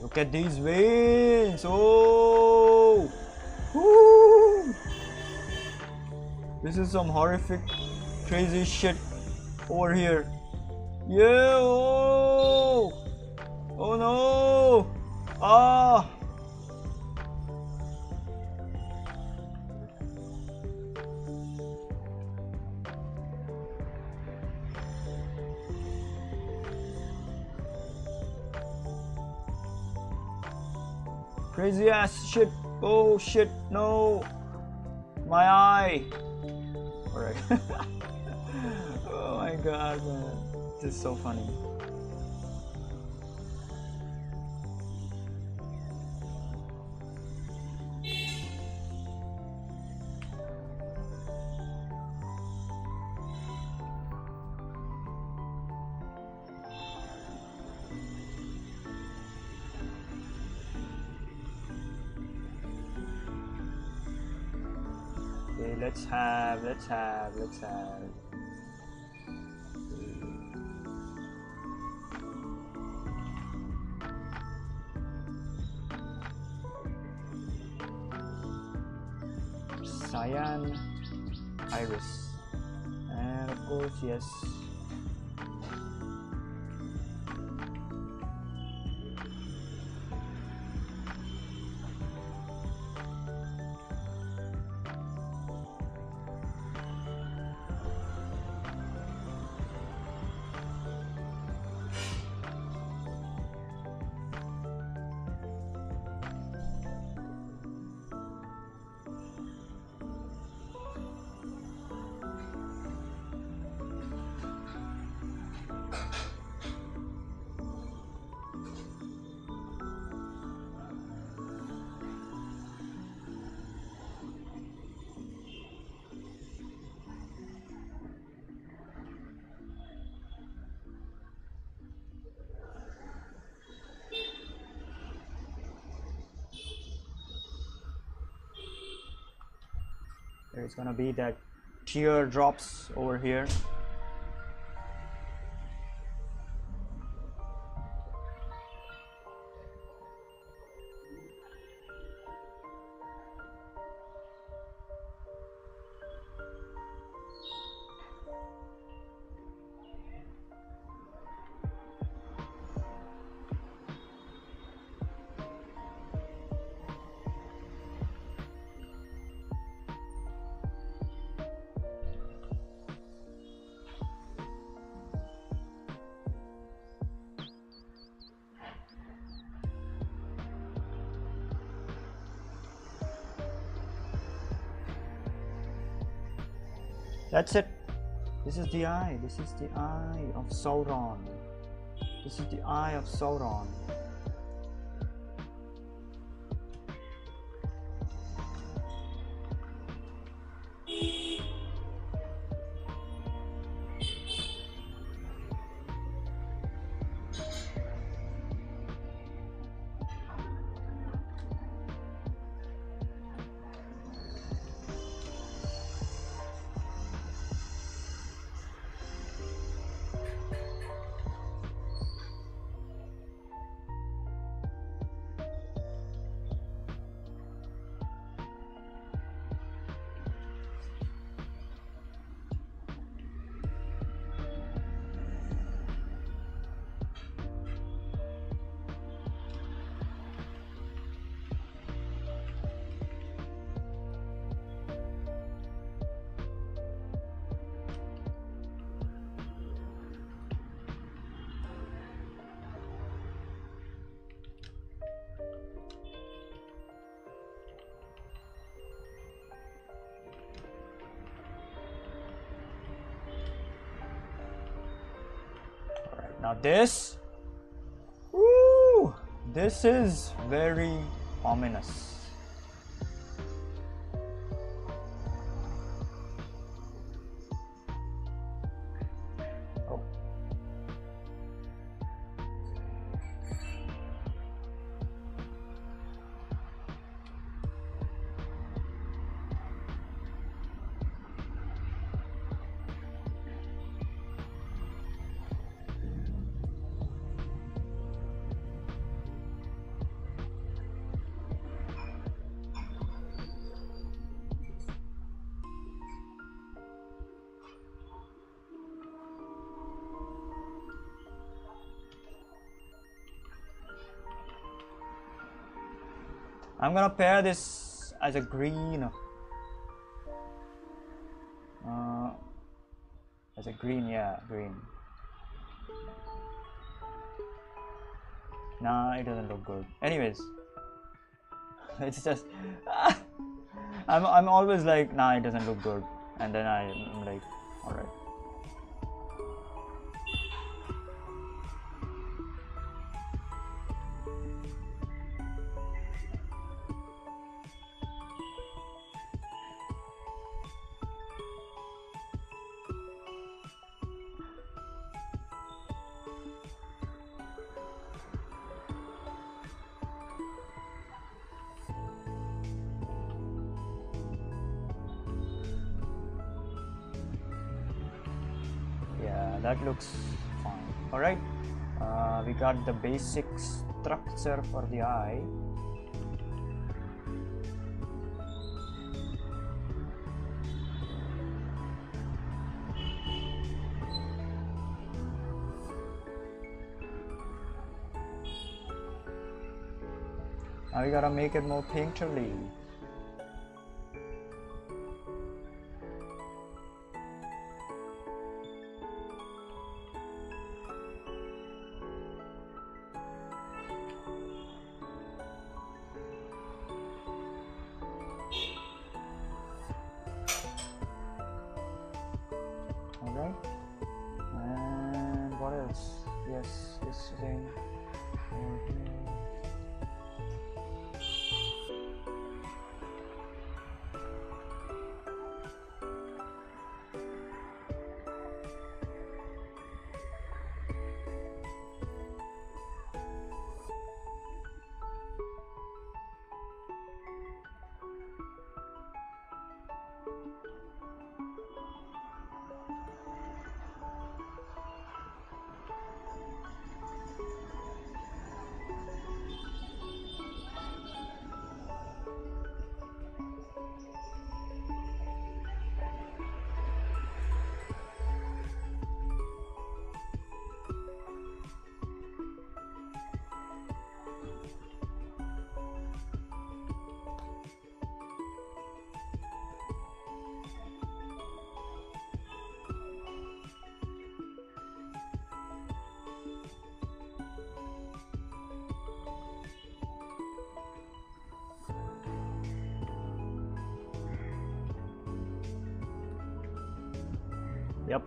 Look at these veins! Oh! Woo! This is some horrific, crazy shit over here. Yeah! Oh! Oh no! Ah! Crazy ass shit. Oh shit, no. My eye. Alright. Oh my god, man. This is so funny. Okay, let's have cyan iris, and of course, yes, There's gonna be that teardrops over here. That's it. This is the eye. This is the eye of Sauron. This is the eye of Sauron. Now this, woo, this is very ominous. Oh. I'm gonna pair this as a green. As a green, yeah, green. Nah, it doesn't look good. Anyways, it's just I'm always like, nah, it doesn't look good, and then I'm like, all right. That looks fine. All right, we got the basic structure for the eye. Now we gotta make it more painterly. Alright, and what else? Yes, this thing over here. Yep.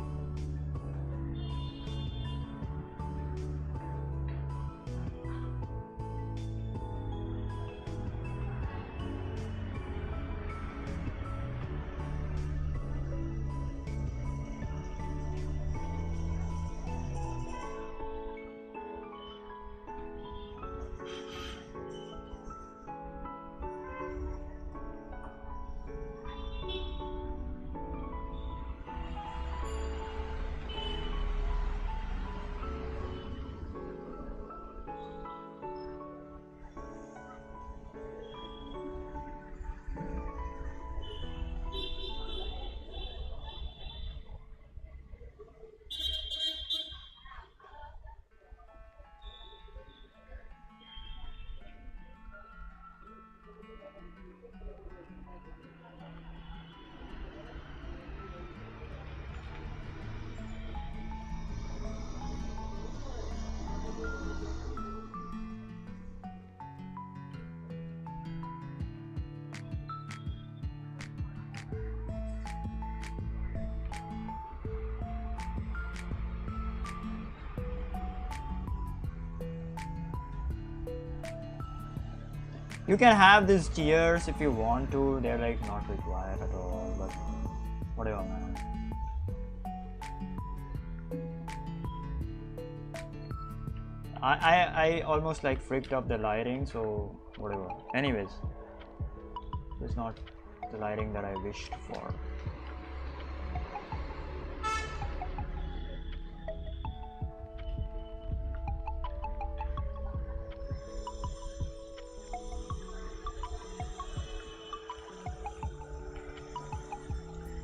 You can have these tears if you want to. They're like not required at all, but whatever, man. I almost like freaked up the lighting, so whatever. Anyways, it's not the lighting that I wished for.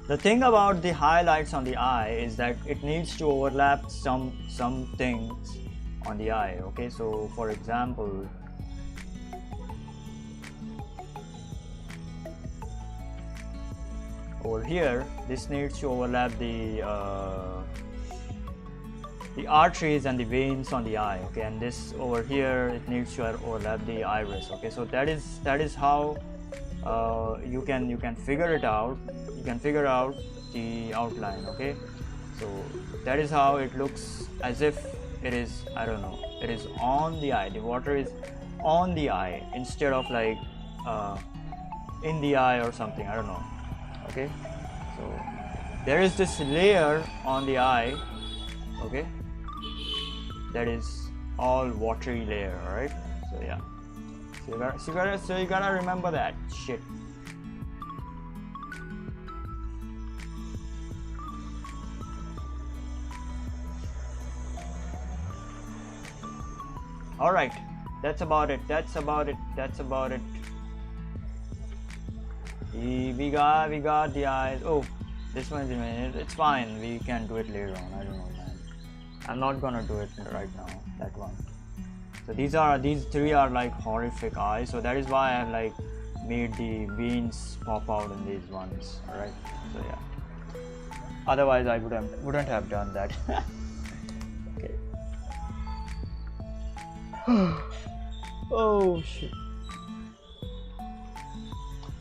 The thing about the highlights on the eye is that it needs to overlap some things on the eye. Okay, so for example, over here, this needs to overlap the arteries and the veins on the eye. Okay, and this over here, it needs to overlap the iris. Okay, so that is how you can figure it out. You can figure out the outline. Okay, so that is how it looks, as if it is, I don't know, it is on the eye. The water is on the eye instead of like in the eye or something, I don't know. Okay, so there is this layer on the eye, okay, that is all watery layer. All right, so yeah, so you gotta remember that shit. All right, that's about it. We got the eyes. Oh, this one's in it. It's fine. We can do it later on. I don't know, man. I'm not gonna do it right now. That one. So these three are like horrific eyes. So that is why I've like made the veins pop out in these ones. All right. So yeah. Otherwise, I wouldn't have done that. Okay. Oh shit.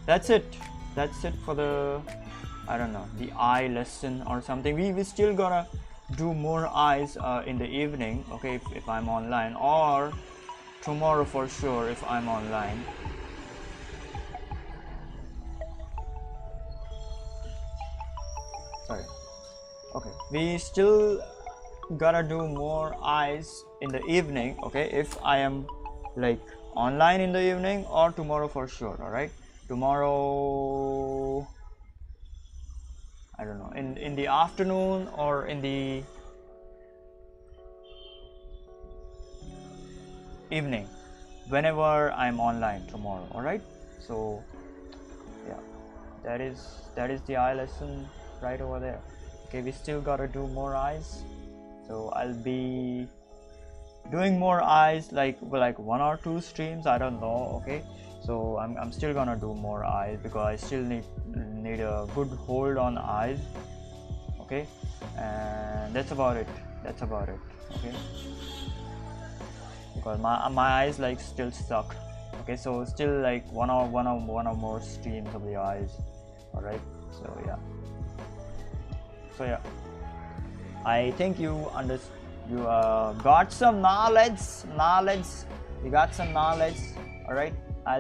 That's it for the, I don't know, the eye lesson or something. We still gotta do more eyes in the evening, okay, if I'm online, or tomorrow for sure if I'm online. Sorry. Okay, we still gotta do more eyes in the evening, okay, if I am like online in the evening, or tomorrow for sure. All right, tomorrow, I don't know, in the afternoon or in the evening, whenever I'm online tomorrow. All right, so yeah, that is the eye lesson right over there. Okay, we still gotta do more eyes, so I'll be doing more eyes like 1 or 2 streams, I don't know. Okay, so I'm still gonna do more eyes because I still need a good hold on eyes. Okay, and that's about it. Okay, because my eyes like still suck. Okay, so still like one or more streams of the eyes. All right, so yeah. I think you got some knowledge. You got some knowledge. All right. I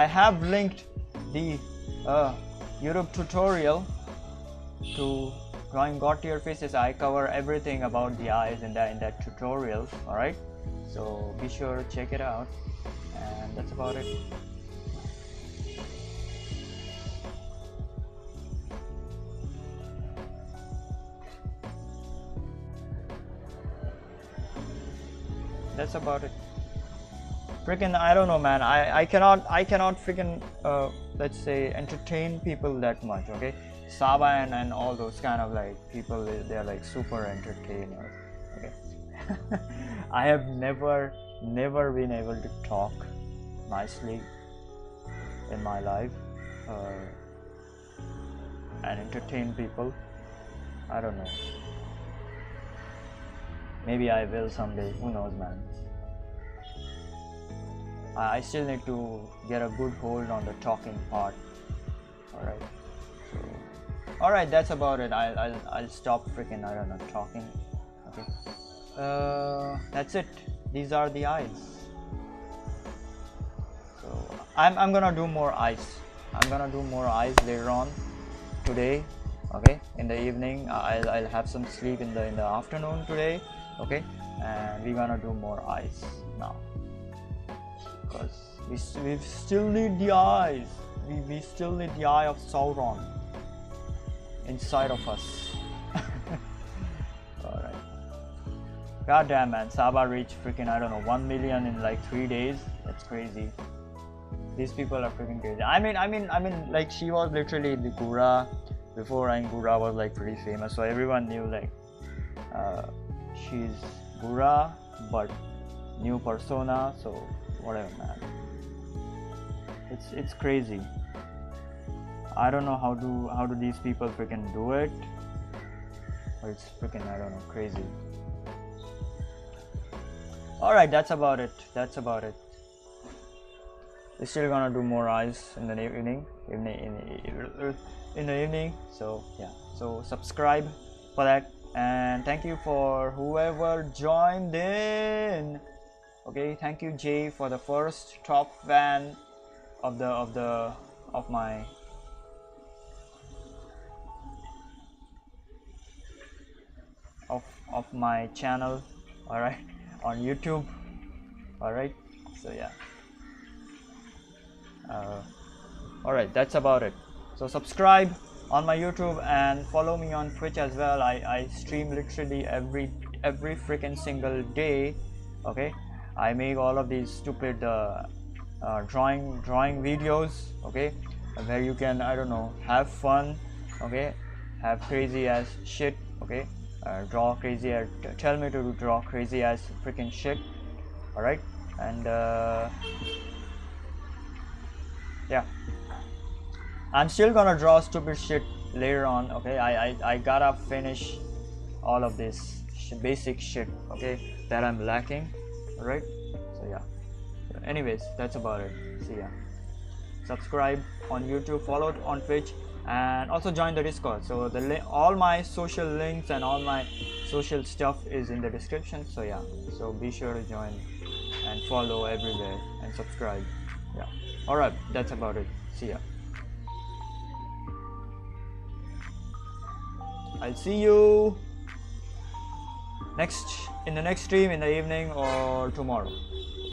have linked the YouTube tutorial to drawing God to your faces. I cover everything about the eyes in that tutorial. All right. So be sure to check it out. And that's about it. That's about it. Freaking, I don't know, man. I cannot freaking let's say entertain people that much. Okay, Saba and all those kind of like people, they're like super entertainers. Okay. I have never been able to talk nicely in my life and entertain people. I don't know. Maybe I will someday. Who knows, man. I still need to get a good hold on the talking part. All right. So, all right. That's about it. I'll stop freaking, I don't know, talking. Okay. That's it. These are the eyes. So I'm gonna do more eyes. I'm gonna do more eyes later on today. Okay. In the evening, I'll have some sleep in the afternoon today. Okay. And we're gonna do more eyes now. Because we still need the eyes. We still need the eye of Sauron inside of us. Alright. God damn, man. Saba reached freaking, I don't know, 1 million in like 3 days. That's crazy. These people are freaking crazy. I mean, like, she was literally the Gura before, and Gura was like pretty famous, so everyone knew like she's Gura, but new persona. So whatever, man. It's crazy. I don't know how do these people freaking do it, but it's freaking, I don't know, crazy. All right, that's about it. We're still gonna do more eyes in the evening. So yeah. So subscribe for that, and thank you for whoever joined in. Okay, thank you, Jay, for the first top fan of my channel. All right, on YouTube. All right, so yeah. All right, that's about it. So subscribe on my YouTube and follow me on Twitch as well. I stream literally every freaking single day. Okay, I make all of these stupid drawing videos. Okay, where you can, I don't know, have fun. Okay, have crazy ass shit. Okay, draw crazy ass, tell me to draw crazy ass freaking shit. All right, and yeah, I'm still gonna draw stupid shit later on. Okay, I gotta finish all of this basic shit, okay, that I'm lacking. All right, so yeah. Anyways, that's about it. See ya. Subscribe on YouTube, follow on Twitch, and also join the Discord. So all my social links and all my social stuff is in the description. So yeah, so be sure to join and follow everywhere and subscribe. Yeah. All right, that's about it. See ya. I'll see you in the next stream in the evening or tomorrow.